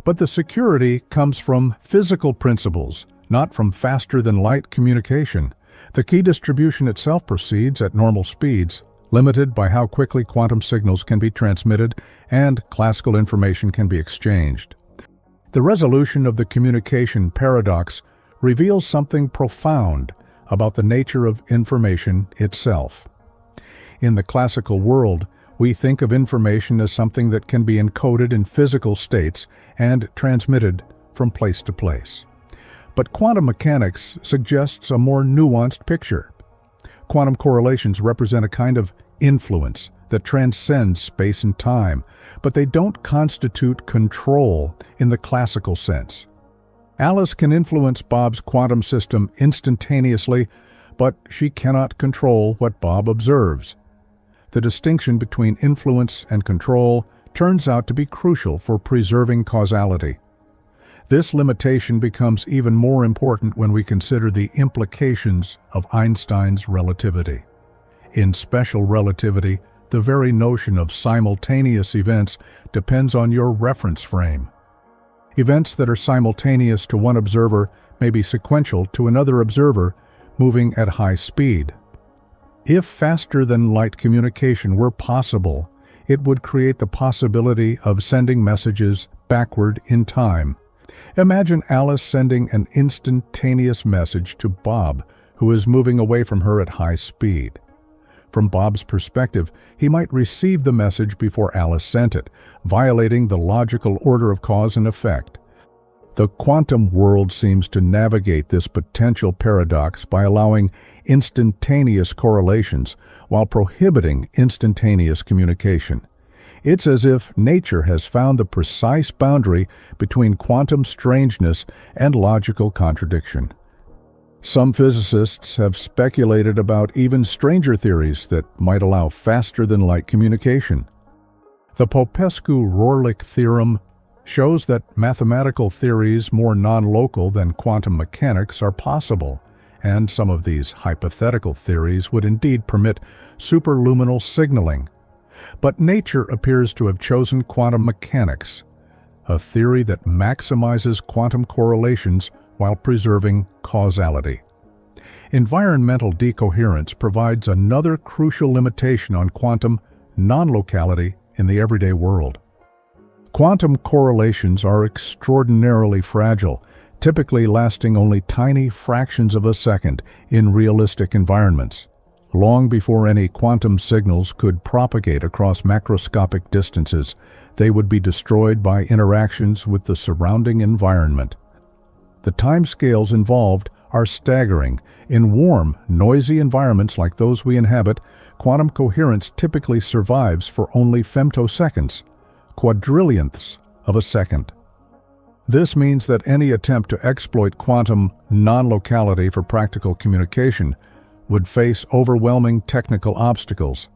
But the security comes from physical principles, not from faster-than-light communication. The key distribution itself proceeds at normal speeds, limited by how quickly quantum signals can be transmitted and classical information can be exchanged. The resolution of the communication paradox reveals something profound about the nature of information itself. In the classical world, we think of information as something that can be encoded in physical states and transmitted from place to place. But quantum mechanics suggests a more nuanced picture. Quantum correlations represent a kind of influence that transcends space and time, but they don't constitute control in the classical sense. Alice can influence Bob's quantum system instantaneously, but she cannot control what Bob observes. The distinction between influence and control turns out to be crucial for preserving causality. This limitation becomes even more important when we consider the implications of Einstein's relativity. In special relativity, the very notion of simultaneous events depends on your reference frame. Events that are simultaneous to one observer may be sequential to another observer moving at high speed. If faster-than-light communication were possible, it would create the possibility of sending messages backward in time. Imagine Alice sending an instantaneous message to Bob, who is moving away from her at high speed. From Bob's perspective, he might receive the message before Alice sent it, violating the logical order of cause and effect. The quantum world seems to navigate this potential paradox by allowing instantaneous correlations while prohibiting instantaneous communication. It's as if nature has found the precise boundary between quantum strangeness and logical contradiction. Some physicists have speculated about even stranger theories that might allow faster-than-light communication. The Popescu-Roerlich theorem shows that mathematical theories more non-local than quantum mechanics are possible, and some of these hypothetical theories would indeed permit superluminal signaling. But nature appears to have chosen quantum mechanics, a theory that maximizes quantum correlations while preserving causality. Environmental decoherence provides another crucial limitation on quantum non-locality in the everyday world. Quantum correlations are extraordinarily fragile, typically lasting only tiny fractions of a second in realistic environments. Long before any quantum signals could propagate across macroscopic distances, they would be destroyed by interactions with the surrounding environment. The timescales involved are staggering. In warm, noisy environments like those we inhabit, quantum coherence typically survives for only femtoseconds, quadrillionths of a second. This means that any attempt to exploit quantum non-locality for practical communication would face overwhelming technical obstacles.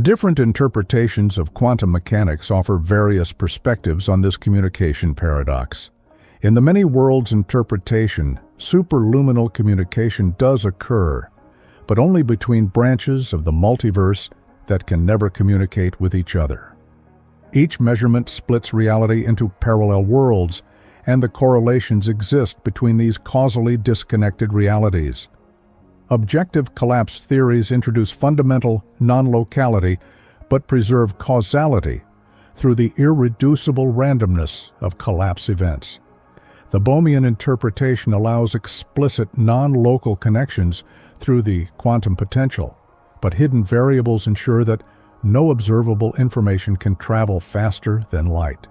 Different interpretations of quantum mechanics offer various perspectives on this communication paradox. In the many worlds interpretation, superluminal communication does occur, but only between branches of the multiverse that can never communicate with each other. Each measurement splits reality into parallel worlds, and the correlations exist between these causally disconnected realities. Objective collapse theories introduce fundamental non-locality but preserve causality through the irreducible randomness of collapse events. The Bohmian interpretation allows explicit non-local connections through the quantum potential, but hidden variables ensure that no observable information can travel faster than light.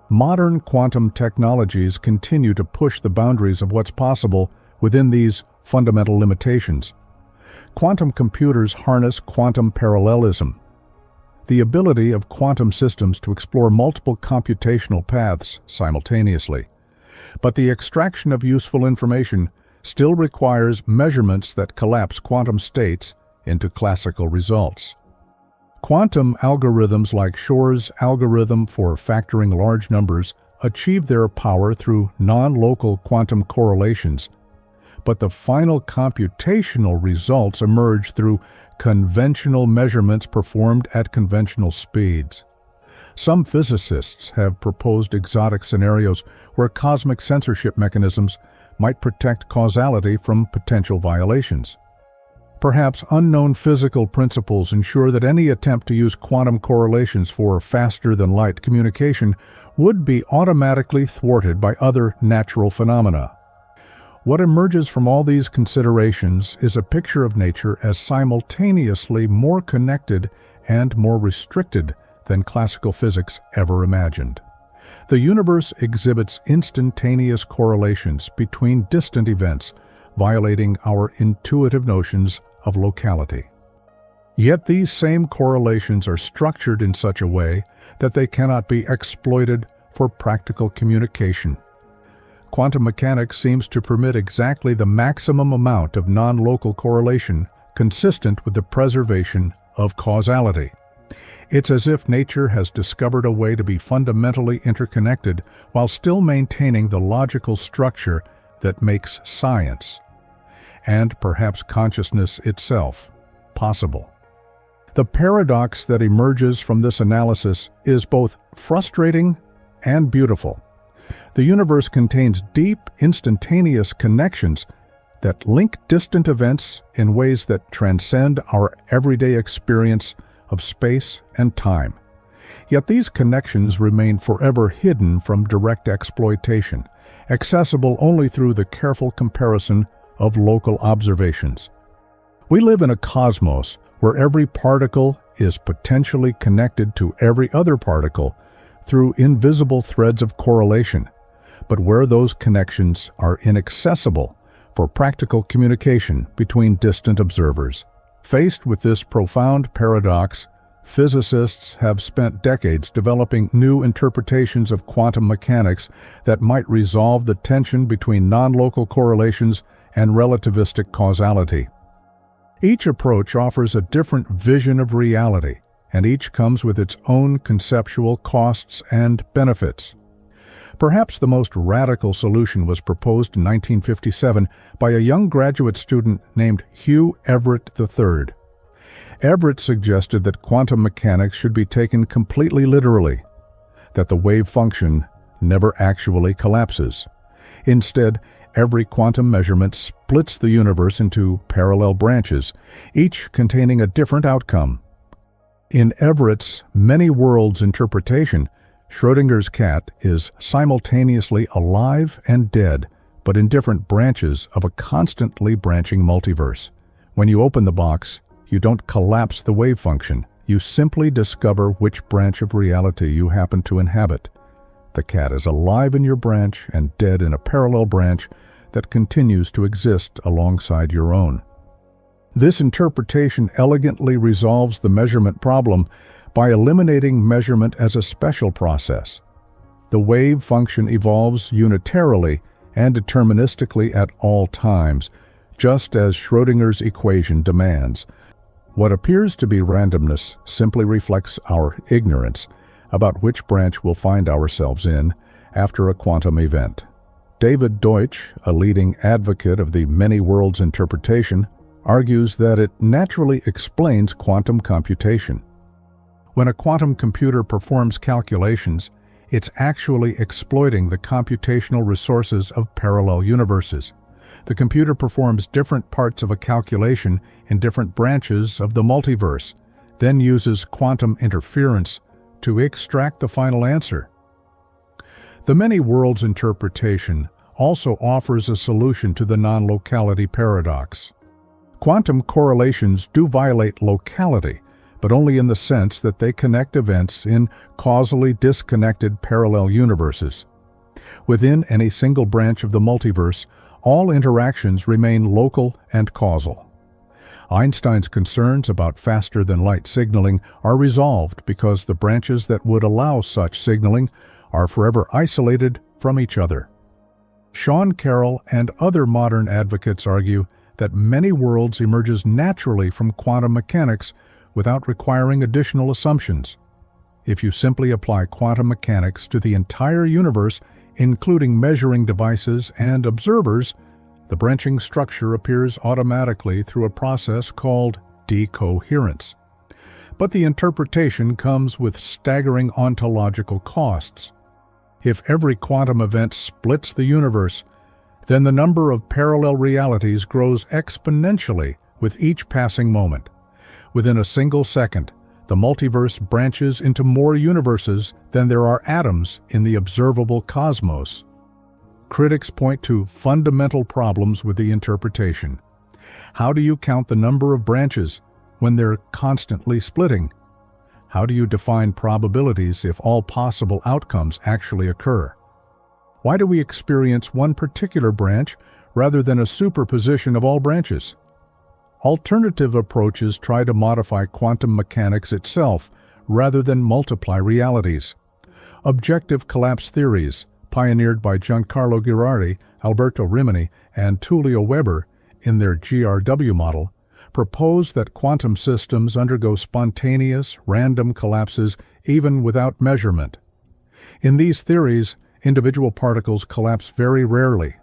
Modern quantum technologies continue to push the boundaries of what's possible within these fundamental limitations. Quantum computers harness quantum parallelism. the ability of quantum systems to explore multiple computational paths simultaneously. But the extraction of useful information still requires measurements that collapse quantum states into classical results. Quantum algorithms like Shor's algorithm for factoring large numbers achieve their power through non-local quantum correlations, but the final computational results emerge through conventional measurements performed at conventional speeds. Some physicists have proposed exotic scenarios where cosmic censorship mechanisms might protect causality from potential violations. Perhaps unknown physical principles ensure that any attempt to use quantum correlations for faster-than-light communication would be automatically thwarted by other natural phenomena. What emerges from all these considerations is a picture of nature as simultaneously more connected and more restricted than classical physics ever imagined. The universe exhibits instantaneous correlations between distant events, violating our intuitive notions of locality. Yet these same correlations are structured in such a way that they cannot be exploited for practical communication. Quantum mechanics seems to permit exactly the maximum amount of non-local correlation consistent with the preservation of causality. It's as if nature has discovered a way to be fundamentally interconnected while still maintaining the logical structure that makes science, and perhaps consciousness itself, possible. The paradox that emerges from this analysis is both frustrating and beautiful. The universe contains deep, instantaneous connections that link distant events in ways that transcend our everyday experience of space and time. Yet these connections remain forever hidden from direct exploitation, accessible only through the careful comparison of local observations. We live in a cosmos where every particle is potentially connected to every other particle through invisible threads of correlation, but where those connections are inaccessible for practical communication between distant observers. Faced with this profound paradox, physicists have spent decades developing new interpretations of quantum mechanics that might resolve the tension between non-local correlations and relativistic causality. Each approach offers a different vision of reality, and each comes with its own conceptual costs and benefits. Perhaps the most radical solution was proposed in 1957 by a young graduate student named Hugh Everett III. Everett suggested that quantum mechanics should be taken completely literally, that the wave function never actually collapses. Instead, every quantum measurement splits the universe into parallel branches, each containing a different outcome. In Everett's many worlds interpretation, Schrödinger's cat is simultaneously alive and dead, but in different branches of a constantly branching multiverse. When you open the box, you don't collapse the wave function. You simply discover which branch of reality you happen to inhabit. The cat is alive in your branch and dead in a parallel branch that continues to exist alongside your own. This interpretation elegantly resolves the measurement problem by eliminating measurement as a special process. The wave function evolves unitarily and deterministically at all times, just as Schrödinger's equation demands. What appears to be randomness simply reflects our ignorance about which branch we'll find ourselves in after a quantum event. David Deutsch, a leading advocate of the many worlds interpretation, argues that it naturally explains quantum computation. When a quantum computer performs calculations, it's actually exploiting the computational resources of parallel universes. The computer performs different parts of a calculation in different branches of the multiverse, then uses quantum interference to extract the final answer. The many worlds interpretation also offers a solution to the non-locality paradox. Quantum correlations do violate locality, but only in the sense that they connect events in causally disconnected parallel universes. Within any single branch of the multiverse, all interactions remain local and causal. Einstein's concerns about faster-than-light signaling are resolved because the branches that would allow such signaling are forever isolated from each other. Sean Carroll and other modern advocates argue that many worlds emerges naturally from quantum mechanics without requiring additional assumptions. If you simply apply quantum mechanics to the entire universe, including measuring devices and observers, the branching structure appears automatically through a process called decoherence. But the interpretation comes with staggering ontological costs. If every quantum event splits the universe, then the number of parallel realities grows exponentially with each passing moment. Within a single second, the multiverse branches into more universes than there are atoms in the observable cosmos. Critics point to fundamental problems with the interpretation. How do you count the number of branches when they're constantly splitting? How do you define probabilities if all possible outcomes actually occur? Why do we experience one particular branch rather than a superposition of all branches? Alternative approaches try to modify quantum mechanics itself rather than multiply realities. Objective collapse theories, pioneered by Giancarlo Ghirardi, Alberto Rimini, and Tullio Weber in their GRW model, propose that quantum systems undergo spontaneous, random collapses even without measurement. In these theories, individual particles collapse very rarely,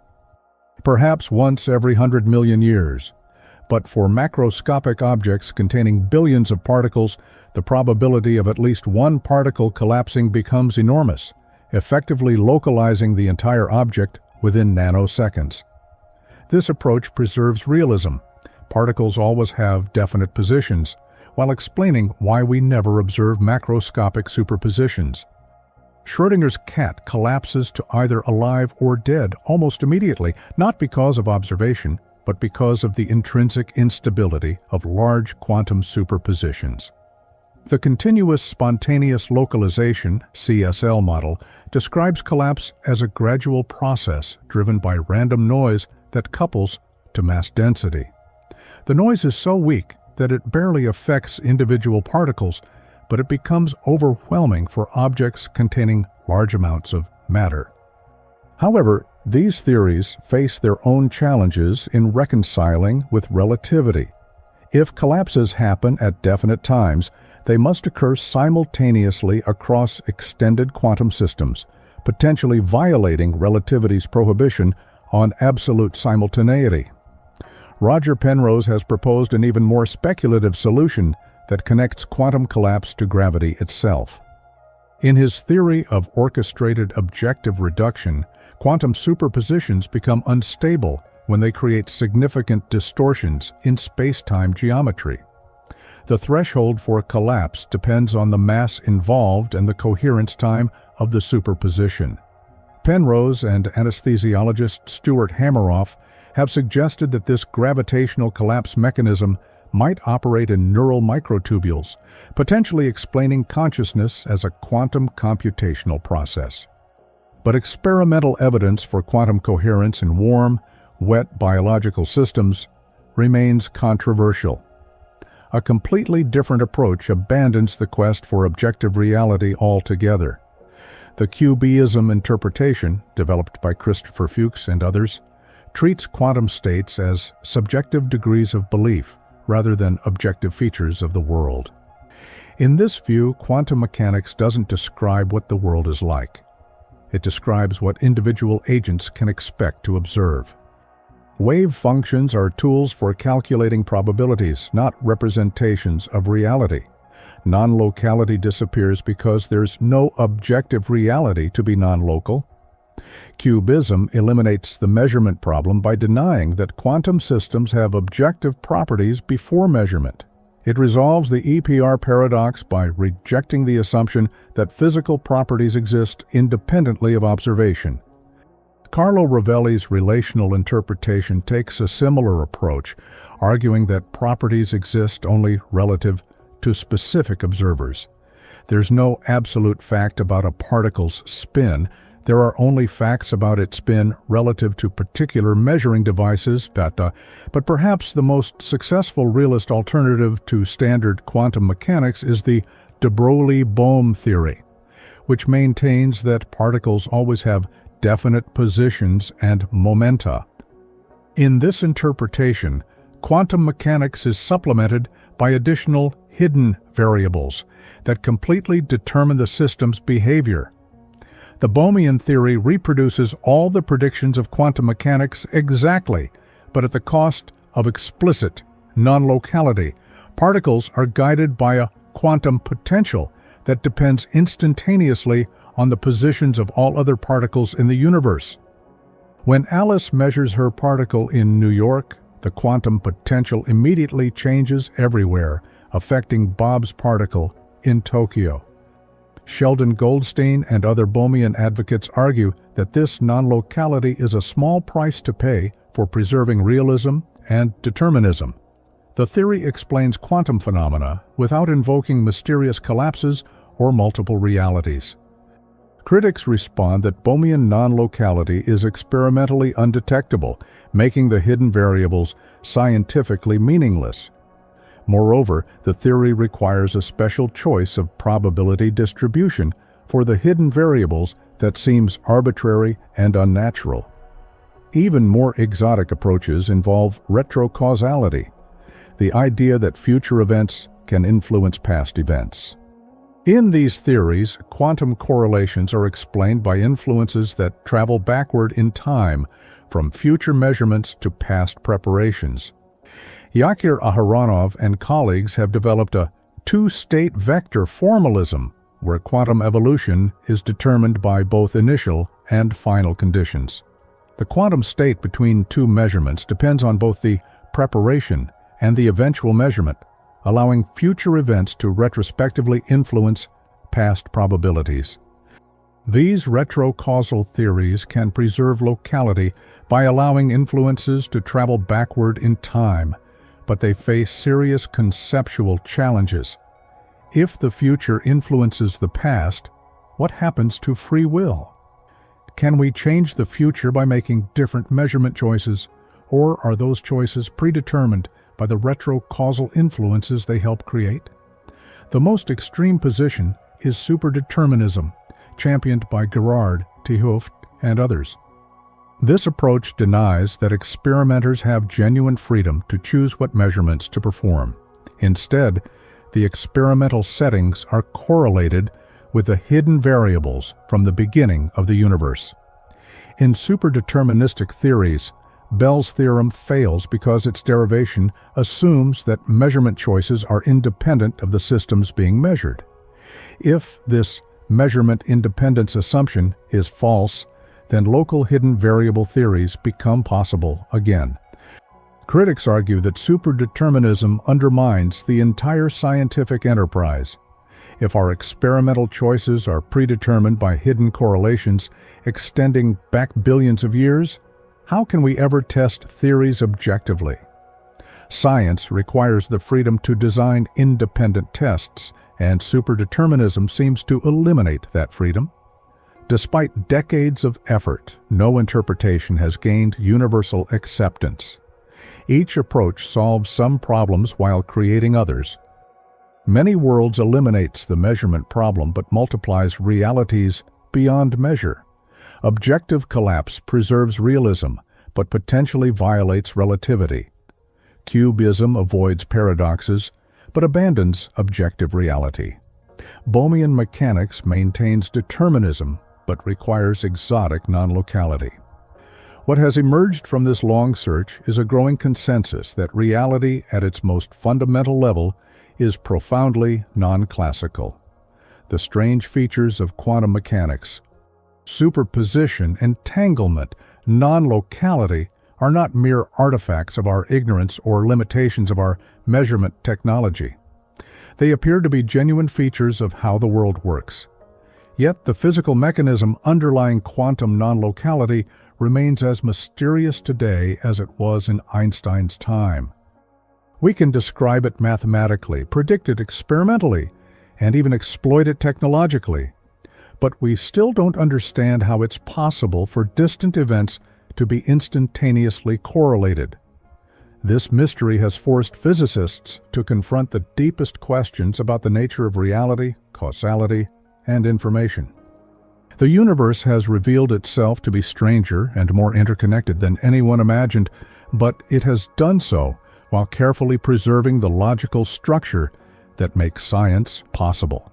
perhaps once every 100 million years. But for macroscopic objects containing billions of particles, the probability of at least one particle collapsing becomes enormous, effectively localizing the entire object within nanoseconds. This approach preserves realism. Particles always have definite positions, while explaining why we never observe macroscopic superpositions. Schrödinger's cat collapses to either alive or dead almost immediately, not because of observation, but because of the intrinsic instability of large quantum superpositions. The continuous spontaneous localization (CSL) model describes collapse as a gradual process driven by random noise that couples to mass density. The noise is so weak that it barely affects individual particles, but it becomes overwhelming for objects containing large amounts of matter. However, these theories face their own challenges in reconciling with relativity. If collapses happen at definite times, they must occur simultaneously across extended quantum systems, potentially violating relativity's prohibition on absolute simultaneity. Roger Penrose has proposed an even more speculative solution that connects quantum collapse to gravity itself. In his theory of orchestrated objective reduction, quantum superpositions become unstable when they create significant distortions in space-time geometry. The threshold for collapse depends on the mass involved and the coherence time of the superposition. Penrose and anesthesiologist Stuart Hameroff have suggested that this gravitational collapse mechanism might operate in neural microtubules, potentially explaining consciousness as a quantum computational process. But experimental evidence for quantum coherence in warm, wet biological systems remains controversial. A completely different approach abandons the quest for objective reality altogether. The cubism interpretation, developed by Christopher Fuchs and others, treats quantum states as subjective degrees of belief rather than objective features of the world. In this view, quantum mechanics doesn't describe what the world is like. It describes what individual agents can expect to observe. Wave functions are tools for calculating probabilities, not representations of reality. Non-locality disappears because there's no objective reality to be non-local. Cubism eliminates the measurement problem by denying that quantum systems have objective properties before measurement. It resolves the EPR paradox by rejecting the assumption that physical properties exist independently of observation. Carlo Rovelli's relational interpretation takes a similar approach, arguing that properties exist only relative to specific observers. There's no absolute fact about a particle's spin There are only facts about its spin relative to particular measuring devices, but perhaps the most successful realist alternative to standard quantum mechanics is the de Broglie-Bohm theory, which maintains that particles always have definite positions and momenta. In this interpretation, quantum mechanics is supplemented by additional hidden variables that completely determine the system's behavior. The Bohmian theory reproduces all the predictions of quantum mechanics exactly, but at the cost of explicit non-locality. Particles are guided by a quantum potential that depends instantaneously on the positions of all other particles in the universe. When Alice measures her particle in New York, the quantum potential immediately changes everywhere, affecting Bob's particle in Tokyo. Sheldon Goldstein and other Bohmian advocates argue that this non-locality is a small price to pay for preserving realism and determinism. The theory explains quantum phenomena without invoking mysterious collapses or multiple realities. Critics respond that Bohmian non-locality is experimentally undetectable, making the hidden variables scientifically meaningless. Moreover, the theory requires a special choice of probability distribution for the hidden variables that seems arbitrary and unnatural. Even more exotic approaches involve retrocausality, the idea that future events can influence past events. In these theories, quantum correlations are explained by influences that travel backward in time, from future measurements to past preparations. Yakir Aharonov and colleagues have developed a two-state vector formalism, where quantum evolution is determined by both initial and final conditions. The quantum state between two measurements depends on both the preparation and the eventual measurement, allowing future events to retrospectively influence past probabilities. These retrocausal theories can preserve locality by allowing influences to travel backward in time, but they face serious conceptual challenges. If the future influences the past, what happens to free will? Can we change the future by making different measurement choices, or are those choices predetermined by the retrocausal influences they help create? The most extreme position is superdeterminism, championed by Gerard, 't Hooft, and others. This approach denies that experimenters have genuine freedom to choose what measurements to perform. Instead, the experimental settings are correlated with the hidden variables from the beginning of the universe. In superdeterministic theories, Bell's theorem fails because its derivation assumes that measurement choices are independent of the systems being measured. If this measurement independence assumption is false, then local hidden variable theories become possible again. Critics argue that superdeterminism undermines the entire scientific enterprise. If our experimental choices are predetermined by hidden correlations extending back billions of years, how can we ever test theories objectively? Science requires the freedom to design independent tests, and superdeterminism seems to eliminate that freedom. Despite decades of effort, no interpretation has gained universal acceptance. Each approach solves some problems while creating others. Many worlds eliminates the measurement problem but multiplies realities beyond measure. Objective collapse preserves realism but potentially violates relativity. Cubism avoids paradoxes but abandons objective reality. Bohmian mechanics maintains determinism but requires exotic non-locality. What has emerged from this long search is a growing consensus that reality at its most fundamental level is profoundly non-classical. The strange features of quantum mechanics, superposition, entanglement, non-locality, are not mere artifacts of our ignorance or limitations of our measurement technology. They appear to be genuine features of how the world works. Yet the physical mechanism underlying quantum non-locality remains as mysterious today as it was in Einstein's time. We can describe it mathematically, predict it experimentally, and even exploit it technologically. but we still don't understand how it's possible for distant events to be instantaneously correlated. This mystery has forced physicists to confront the deepest questions about the nature of reality, causality, and information. The universe has revealed itself to be stranger and more interconnected than anyone imagined, but it has done so while carefully preserving the logical structure that makes science possible.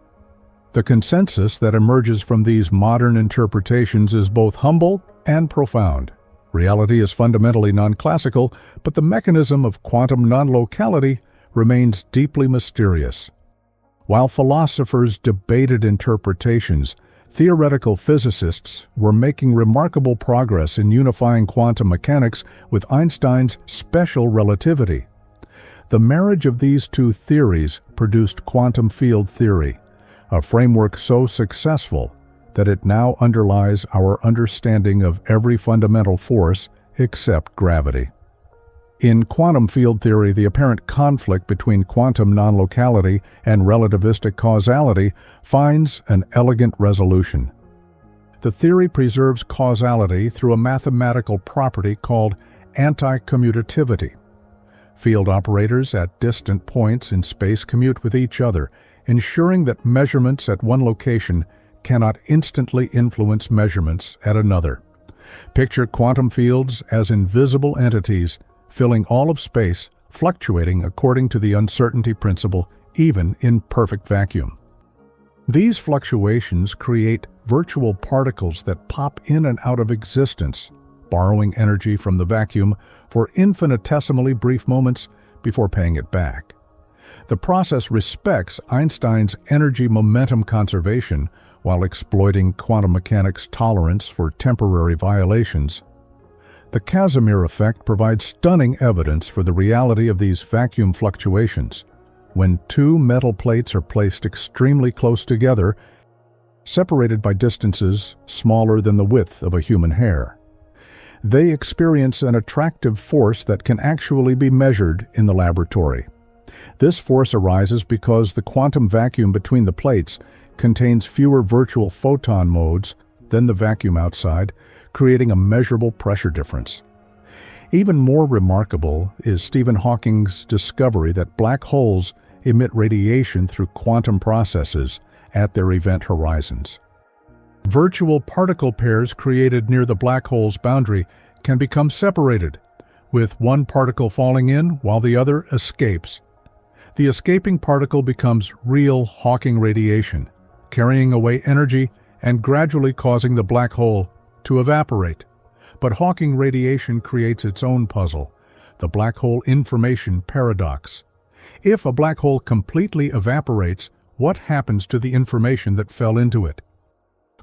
The consensus that emerges from these modern interpretations is both humble and profound. Reality is fundamentally non-classical, but the mechanism of quantum non-locality remains deeply mysterious. While philosophers debated interpretations, theoretical physicists were making remarkable progress in unifying quantum mechanics with Einstein's special relativity. The marriage of these two theories produced quantum field theory, a framework so successful that it now underlies our understanding of every fundamental force except gravity. In quantum field theory, the apparent conflict between quantum non-locality and relativistic causality finds an elegant resolution. The theory preserves causality through a mathematical property called anti-commutativity. Field operators at distant points in space commute with each other, ensuring that measurements at one location cannot instantly influence measurements at another. Picture quantum fields as invisible entities filling all of space, fluctuating according to the uncertainty principle, even in perfect vacuum. These fluctuations create virtual particles that pop in and out of existence, borrowing energy from the vacuum for infinitesimally brief moments before paying it back. The process respects Einstein's energy-momentum conservation while exploiting quantum mechanics' tolerance for temporary violations. The Casimir effect provides stunning evidence for the reality of these vacuum fluctuations. When two metal plates are placed extremely close together, separated by distances smaller than the width of a human hair, they experience an attractive force that can actually be measured in the laboratory. This force arises because the quantum vacuum between the plates contains fewer virtual photon modes than the vacuum outside, creating a measurable pressure difference. Even more remarkable is Stephen Hawking's discovery that black holes emit radiation through quantum processes at their event horizons. Virtual particle pairs created near the black hole's boundary can become separated, with one particle falling in while the other escapes. The escaping particle becomes real Hawking radiation, carrying away energy and gradually causing the black hole to evaporate. But Hawking radiation creates its own puzzle, the black hole information paradox. If a black hole completely evaporates, what happens to the information that fell into it?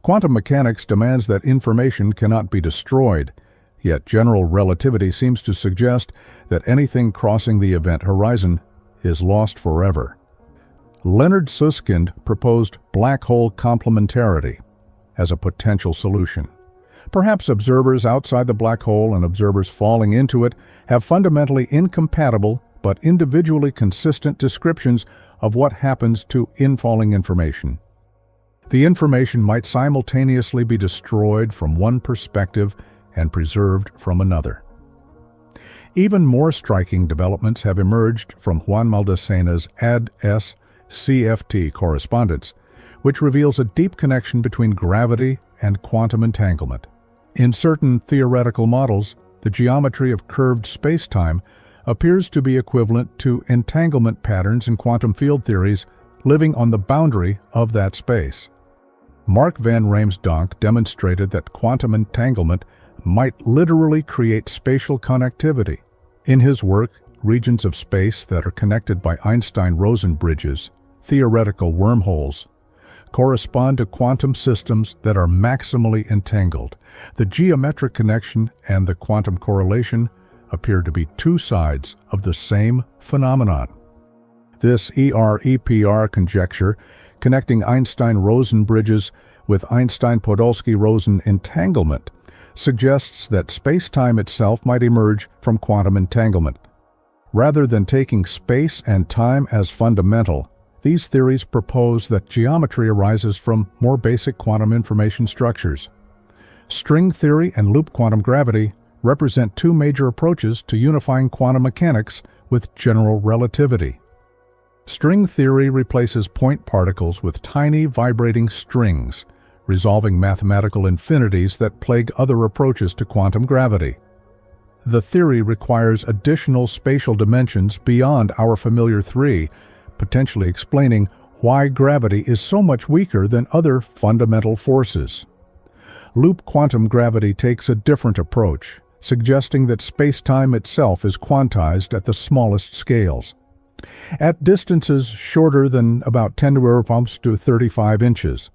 Quantum mechanics demands that information cannot be destroyed, yet general relativity seems to suggest that anything crossing the event horizon is lost forever. Leonard Susskind proposed black hole complementarity as a potential solution. Perhaps observers outside the black hole and observers falling into it have fundamentally incompatible but individually consistent descriptions of what happens to infalling information. The information might simultaneously be destroyed from one perspective and preserved from another. Even more striking developments have emerged from Juan Maldacena's AD-S CFT correspondence, which reveals a deep connection between gravity and quantum entanglement. In certain theoretical models, the geometry of curved spacetime appears to be equivalent to entanglement patterns in quantum field theories living on the boundary of that space. Mark van Raamsdonk demonstrated that quantum entanglement might literally create spatial connectivity. In his work, Regions of Space That Are Connected by Einstein-Rosen Bridges, Theoretical Wormholes, correspond to quantum systems that are maximally entangled. The geometric connection and the quantum correlation appear to be two sides of the same phenomenon. This ER-EPR conjecture, connecting Einstein-Rosen bridges with Einstein-Podolsky-Rosen entanglement, suggests that space-time itself might emerge from quantum entanglement. Rather than taking space and time as fundamental, These theories propose that geometry arises from more basic quantum information structures. String theory and loop quantum gravity represent two major approaches to unifying quantum mechanics with general relativity. String theory replaces point particles with tiny vibrating strings, resolving mathematical infinities that plague other approaches to quantum gravity. The theory requires additional spatial dimensions beyond our familiar three, potentially explaining why gravity is so much weaker than other fundamental forces. Loop quantum gravity takes a different approach, suggesting that spacetime itself is quantized at the smallest scales. At distances shorter than about 10 to 35 inches,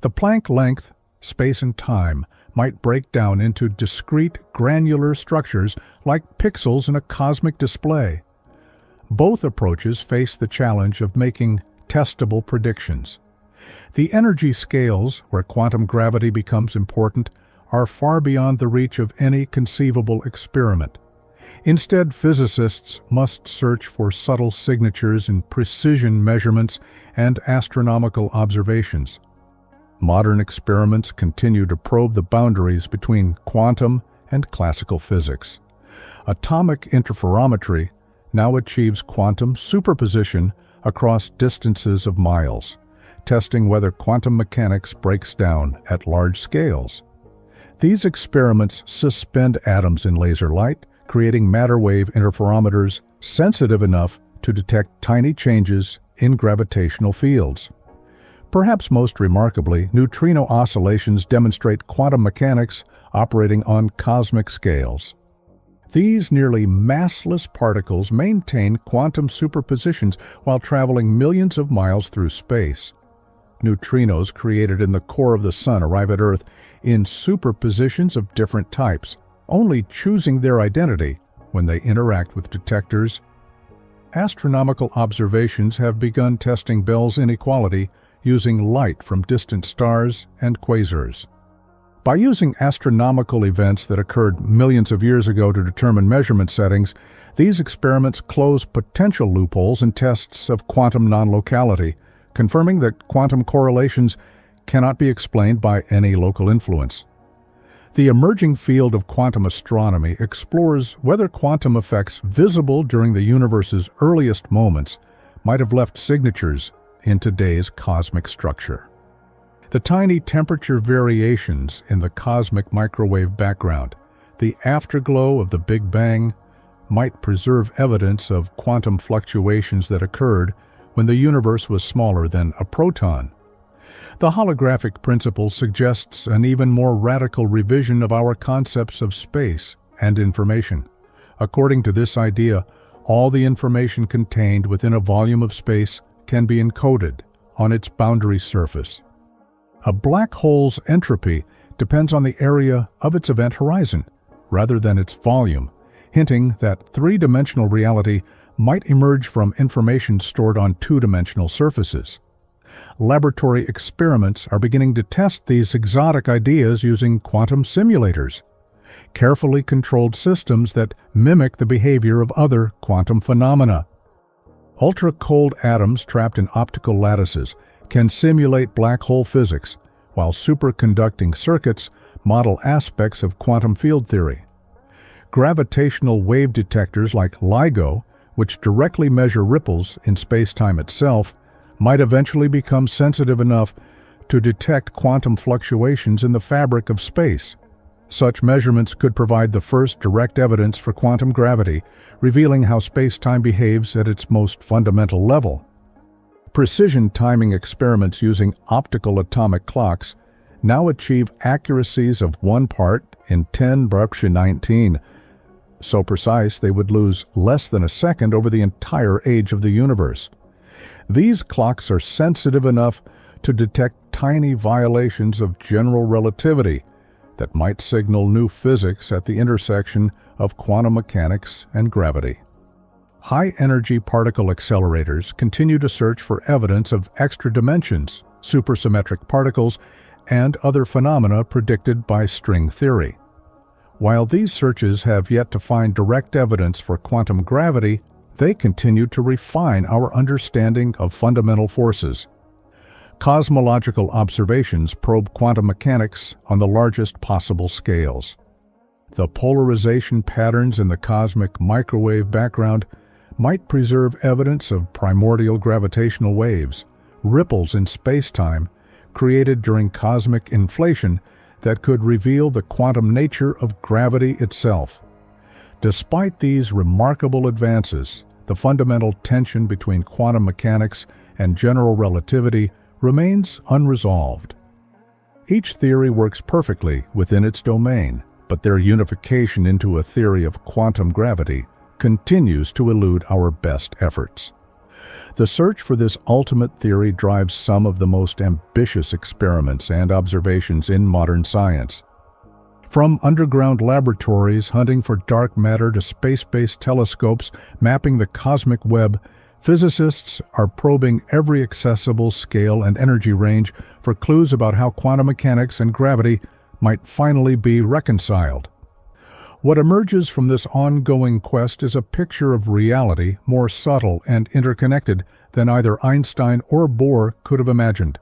the Planck length, space and time, might break down into discrete granular structures like pixels in a cosmic display. Both approaches face the challenge of making testable predictions. The energy scales, where quantum gravity becomes important, are far beyond the reach of any conceivable experiment. Instead, physicists must search for subtle signatures in precision measurements and astronomical observations. Modern experiments continue to probe the boundaries between quantum and classical physics. Atomic interferometry now achieves quantum superposition across distances of miles, testing whether quantum mechanics breaks down at large scales. These experiments suspend atoms in laser light, creating matter-wave interferometers sensitive enough to detect tiny changes in gravitational fields. Perhaps most remarkably, neutrino oscillations demonstrate quantum mechanics operating on cosmic scales. These nearly massless particles maintain quantum superpositions while traveling millions of miles through space. Neutrinos created in the core of the Sun arrive at Earth in superpositions of different types, only choosing their identity when they interact with detectors. Astronomical observations have begun testing Bell's inequality using light from distant stars and quasars. By using astronomical events that occurred millions of years ago to determine measurement settings, these experiments close potential loopholes in tests of quantum non-locality, confirming that quantum correlations cannot be explained by any local influence. The emerging field of quantum astronomy explores whether quantum effects visible during the universe's earliest moments might have left signatures in today's cosmic structure. The tiny temperature variations in the cosmic microwave background, the afterglow of the Big Bang, might preserve evidence of quantum fluctuations that occurred when the universe was smaller than a proton. The holographic principle suggests an even more radical revision of our concepts of space and information. According to this idea, all the information contained within a volume of space can be encoded on its boundary surface. A black hole's entropy depends on the area of its event horizon, rather than its volume, hinting that three-dimensional reality might emerge from information stored on two-dimensional surfaces. Laboratory experiments are beginning to test these exotic ideas using quantum simulators, carefully controlled systems that mimic the behavior of other quantum phenomena. Ultra-cold atoms trapped in optical lattices can simulate black hole physics, while superconducting circuits model aspects of quantum field theory. Gravitational wave detectors like LIGO, which directly measure ripples in space-time itself, might eventually become sensitive enough to detect quantum fluctuations in the fabric of space. Such measurements could provide the first direct evidence for quantum gravity, revealing how space-time behaves at its most fundamental level. Precision timing experiments using optical atomic clocks now achieve accuracies of 1 part in 10^19, so precise they would lose less than a second over the entire age of the universe. These clocks are sensitive enough to detect tiny violations of general relativity that might signal new physics at the intersection of quantum mechanics and gravity. High-energy particle accelerators continue to search for evidence of extra dimensions, supersymmetric particles, and other phenomena predicted by string theory. While these searches have yet to find direct evidence for quantum gravity, they continue to refine our understanding of fundamental forces. Cosmological observations probe quantum mechanics on the largest possible scales. The polarization patterns in the cosmic microwave background might preserve evidence of primordial gravitational waves, ripples in spacetime created during cosmic inflation that could reveal the quantum nature of gravity itself. Despite these remarkable advances, the fundamental tension between quantum mechanics and general relativity remains unresolved. Each theory works perfectly within its domain, but their unification into a theory of quantum gravity continues to elude our best efforts. The search for this ultimate theory drives some of the most ambitious experiments and observations in modern science. From underground laboratories hunting for dark matter to space-based telescopes mapping the cosmic web, physicists are probing every accessible scale and energy range for clues about how quantum mechanics and gravity might finally be reconciled. What emerges from this ongoing quest is a picture of reality more subtle and interconnected than either Einstein or Bohr could have imagined.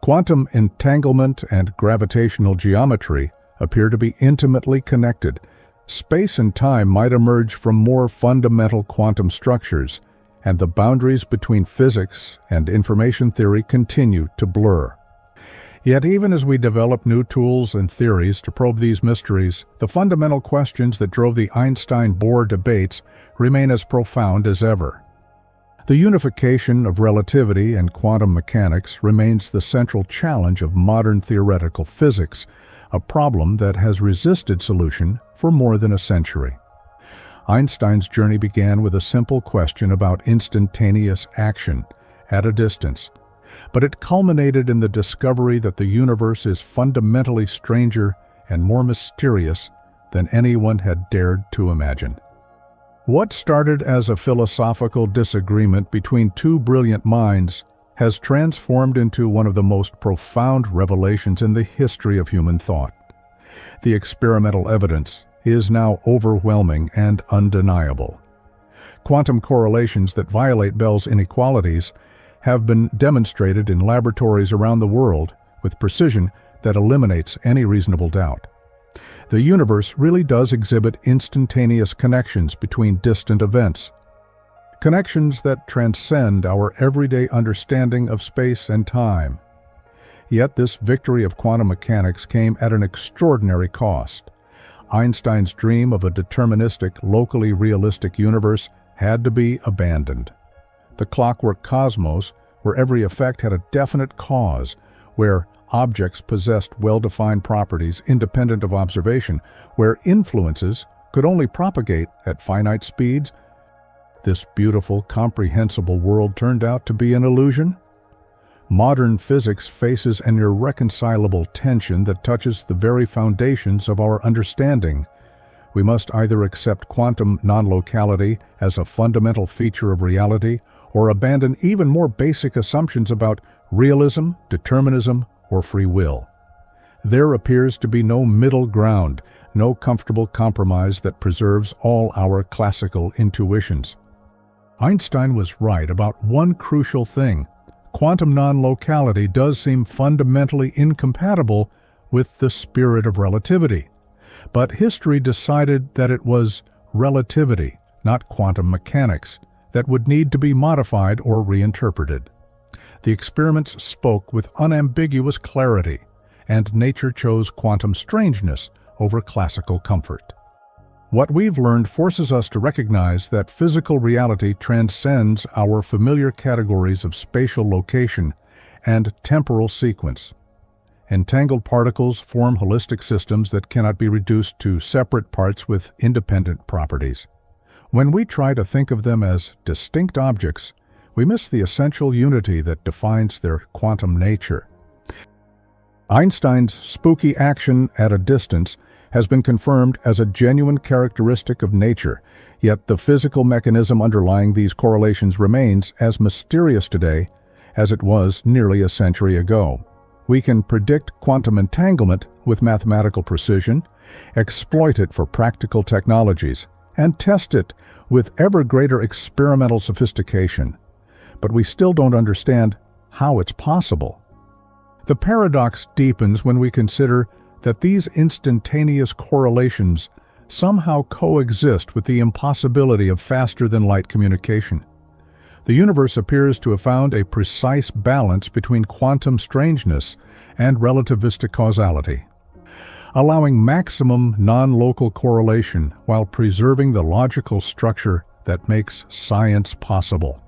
Quantum entanglement and gravitational geometry appear to be intimately connected. Space and time might emerge from more fundamental quantum structures, and the boundaries between physics and information theory continue to blur. Yet even as we develop new tools and theories to probe these mysteries, the fundamental questions that drove the Einstein-Bohr debates remain as profound as ever. The unification of relativity and quantum mechanics remains the central challenge of modern theoretical physics, a problem that has resisted solution for more than a century. Einstein's journey began with a simple question about instantaneous action at a distance, but it culminated in the discovery that the universe is fundamentally stranger and more mysterious than anyone had dared to imagine. What started as a philosophical disagreement between two brilliant minds has transformed into one of the most profound revelations in the history of human thought. The experimental evidence is now overwhelming and undeniable. Quantum correlations that violate Bell's inequalities have been demonstrated in laboratories around the world with precision that eliminates any reasonable doubt. The universe really does exhibit instantaneous connections between distant events, connections that transcend our everyday understanding of space and time. Yet this victory of quantum mechanics came at an extraordinary cost. Einstein's dream of a deterministic, locally realistic universe had to be abandoned. The clockwork cosmos, where every effect had a definite cause, where objects possessed well-defined properties independent of observation, where influences could only propagate at finite speeds, this beautiful, comprehensible world turned out to be an illusion. Modern physics faces an irreconcilable tension that touches the very foundations of our understanding. We must either accept quantum non-locality as a fundamental feature of reality, or abandon even more basic assumptions about realism, determinism, or free will. There appears to be no middle ground, no comfortable compromise that preserves all our classical intuitions. Einstein was right about one crucial thing. Quantum non-locality does seem fundamentally incompatible with the spirit of relativity. But history decided that it was relativity, not quantum mechanics, that would need to be modified or reinterpreted. The experiments spoke with unambiguous clarity, and nature chose quantum strangeness over classical comfort. What we've learned forces us to recognize that physical reality transcends our familiar categories of spatial location and temporal sequence. Entangled particles form holistic systems that cannot be reduced to separate parts with independent properties. When we try to think of them as distinct objects, we miss the essential unity that defines their quantum nature. Einstein's spooky action at a distance has been confirmed as a genuine characteristic of nature, yet the physical mechanism underlying these correlations remains as mysterious today as it was nearly a century ago. We can predict quantum entanglement with mathematical precision, exploit it for practical technologies, and test it with ever greater experimental sophistication. But we still don't understand how it's possible. The paradox deepens when we consider that these instantaneous correlations somehow coexist with the impossibility of faster-than-light communication. The universe appears to have found a precise balance between quantum strangeness and relativistic causality, allowing maximum non-local correlation while preserving the logical structure that makes science possible.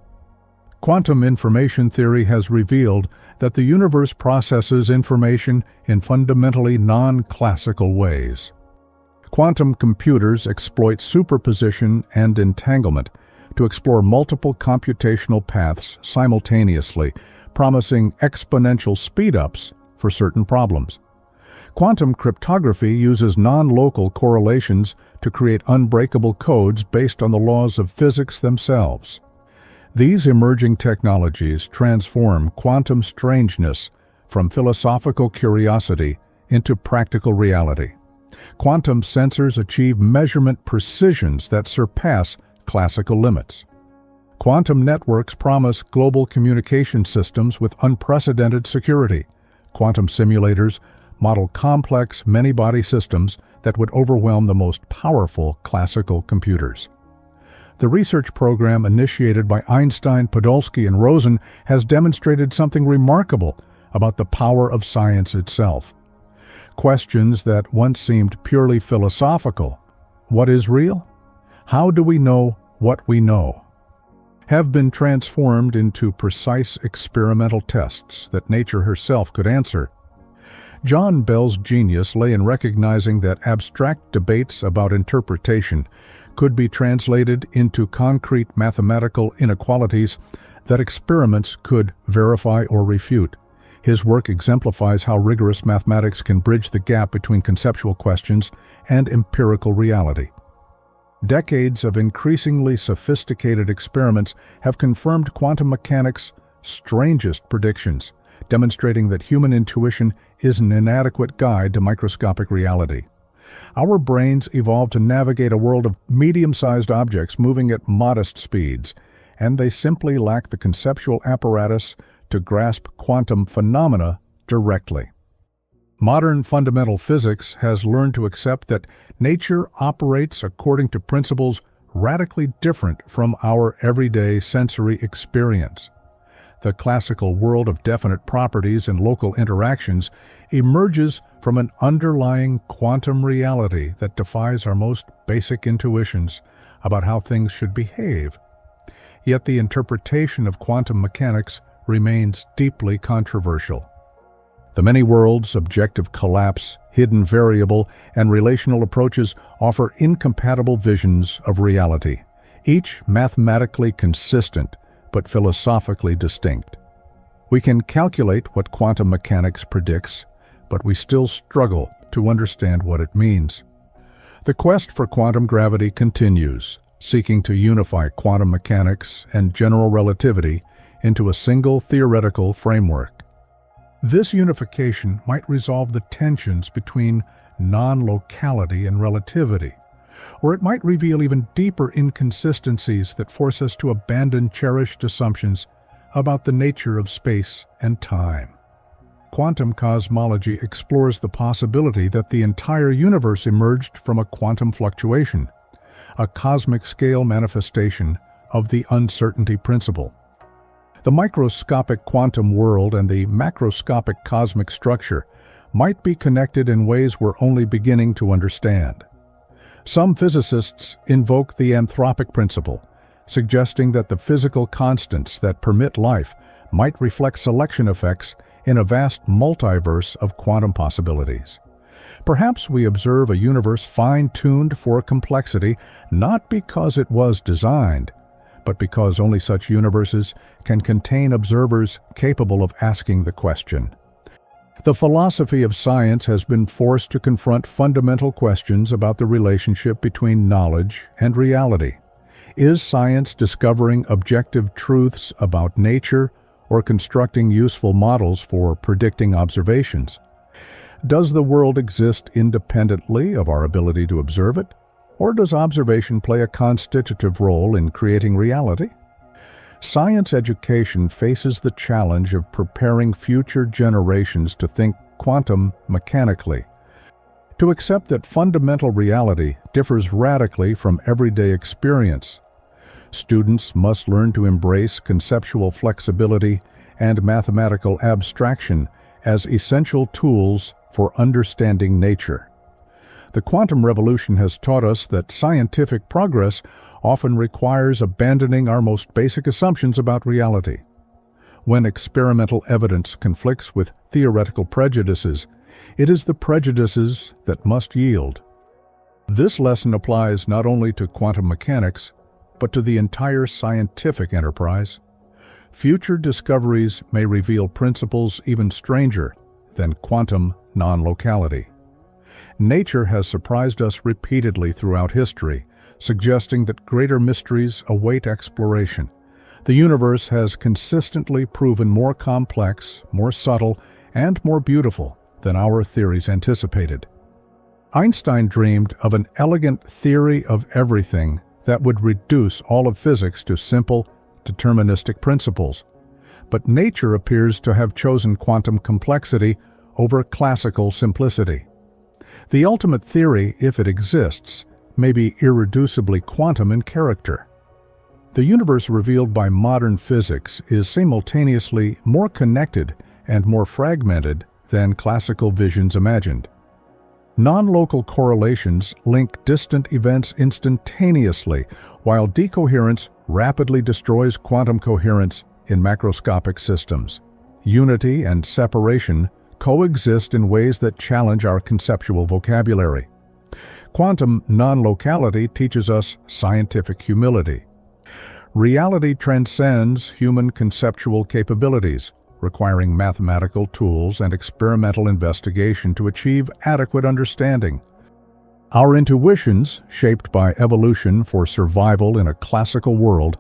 Quantum information theory has revealed that the universe processes information in fundamentally non-classical ways. Quantum computers exploit superposition and entanglement to explore multiple computational paths simultaneously, promising exponential speed-ups for certain problems. Quantum cryptography uses non-local correlations to create unbreakable codes based on the laws of physics themselves. These emerging technologies transform quantum strangeness from philosophical curiosity into practical reality. Quantum sensors achieve measurement precisions that surpass classical limits. Quantum networks promise global communication systems with unprecedented security. Quantum simulators model complex many-body systems that would overwhelm the most powerful classical computers. The research program initiated by Einstein, Podolsky, and Rosen has demonstrated something remarkable about the power of science itself. Questions that once seemed purely philosophical, what is real? How do we know what we know? Have been transformed into precise experimental tests that nature herself could answer. John Bell's genius lay in recognizing that abstract debates about interpretation could be translated into concrete mathematical inequalities that experiments could verify or refute. His work exemplifies how rigorous mathematics can bridge the gap between conceptual questions and empirical reality. Decades of increasingly sophisticated experiments have confirmed quantum mechanics' strangest predictions, demonstrating that human intuition is an inadequate guide to microscopic reality. Our brains evolved to navigate a world of medium-sized objects moving at modest speeds, and they simply lack the conceptual apparatus to grasp quantum phenomena directly. Modern fundamental physics has learned to accept that nature operates according to principles radically different from our everyday sensory experience. The classical world of definite properties and local interactions emerges from an underlying quantum reality that defies our most basic intuitions about how things should behave. Yet the interpretation of quantum mechanics remains deeply controversial. The many worlds, objective collapse, hidden variable, and relational approaches offer incompatible visions of reality, each mathematically consistent but philosophically distinct. We can calculate what quantum mechanics predicts, but we still struggle to understand what it means. The quest for quantum gravity continues, seeking to unify quantum mechanics and general relativity into a single theoretical framework. This unification might resolve the tensions between non-locality and relativity, or it might reveal even deeper inconsistencies that force us to abandon cherished assumptions about the nature of space and time. Quantum cosmology explores the possibility that the entire universe emerged from a quantum fluctuation, a cosmic-scale manifestation of the uncertainty principle. The microscopic quantum world and the macroscopic cosmic structure might be connected in ways we're only beginning to understand. Some physicists invoke the anthropic principle, suggesting that the physical constants that permit life might reflect selection effects in a vast multiverse of quantum possibilities. Perhaps we observe a universe fine-tuned for complexity not because it was designed, but because only such universes can contain observers capable of asking the question. The philosophy of science has been forced to confront fundamental questions about the relationship between knowledge and reality. Is science discovering objective truths about nature or constructing useful models for predicting observations? Does the world exist independently of our ability to observe it? Or does observation play a constitutive role in creating reality? Science education faces the challenge of preparing future generations to think quantum mechanically, to accept that fundamental reality differs radically from everyday experience. Students must learn to embrace conceptual flexibility and mathematical abstraction as essential tools for understanding nature. The quantum revolution has taught us that scientific progress often requires abandoning our most basic assumptions about reality. When experimental evidence conflicts with theoretical prejudices, it is the prejudices that must yield. This lesson applies not only to quantum mechanics, but to the entire scientific enterprise. Future discoveries may reveal principles even stranger than quantum non-locality. Nature has surprised us repeatedly throughout history, suggesting that greater mysteries await exploration. The universe has consistently proven more complex, more subtle, and more beautiful than our theories anticipated. Einstein dreamed of an elegant theory of everything that would reduce all of physics to simple, deterministic principles. But nature appears to have chosen quantum complexity over classical simplicity. The ultimate theory, if it exists, may be irreducibly quantum in character. The universe revealed by modern physics is simultaneously more connected and more fragmented than classical visions imagined. Non-local correlations link distant events instantaneously, while decoherence rapidly destroys quantum coherence in macroscopic systems. Unity and separation coexist in ways that challenge our conceptual vocabulary. Quantum non-locality teaches us scientific humility. Reality transcends human conceptual capabilities, requiring mathematical tools and experimental investigation to achieve adequate understanding. Our intuitions, shaped by evolution for survival in a classical world,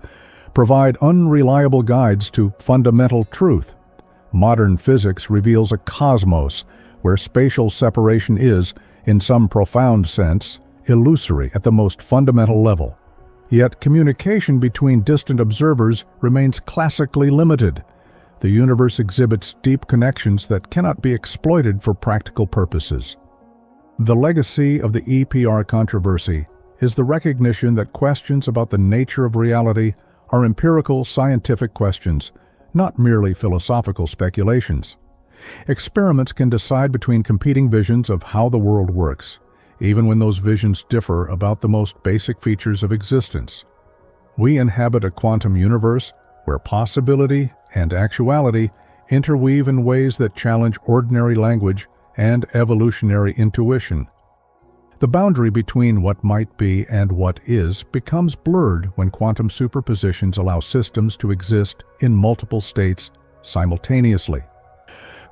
provide unreliable guides to fundamental truth. Modern physics reveals a cosmos where spatial separation is, in some profound sense, illusory at the most fundamental level. Yet communication between distant observers remains classically limited. The universe exhibits deep connections that cannot be exploited for practical purposes. The legacy of the EPR controversy is the recognition that questions about the nature of reality are empirical scientific questions, not merely philosophical speculations. Experiments can decide between competing visions of how the world works, even when those visions differ about the most basic features of existence. We inhabit a quantum universe where possibility and actuality interweave in ways that challenge ordinary language and evolutionary intuition. The boundary between what might be and what is becomes blurred when quantum superpositions allow systems to exist in multiple states simultaneously.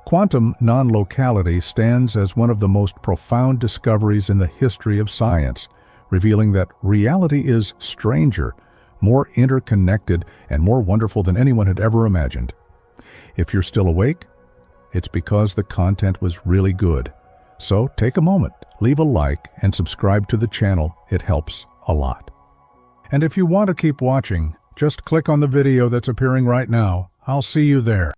Quantum non-locality stands as one of the most profound discoveries in the history of science, revealing that reality is stranger, more interconnected, and more wonderful than anyone had ever imagined. If you're still awake, it's because the content was really good. So take a moment, leave a like, and subscribe to the channel. It helps a lot. And if you want to keep watching, just click on the video that's appearing right now. I'll see you there.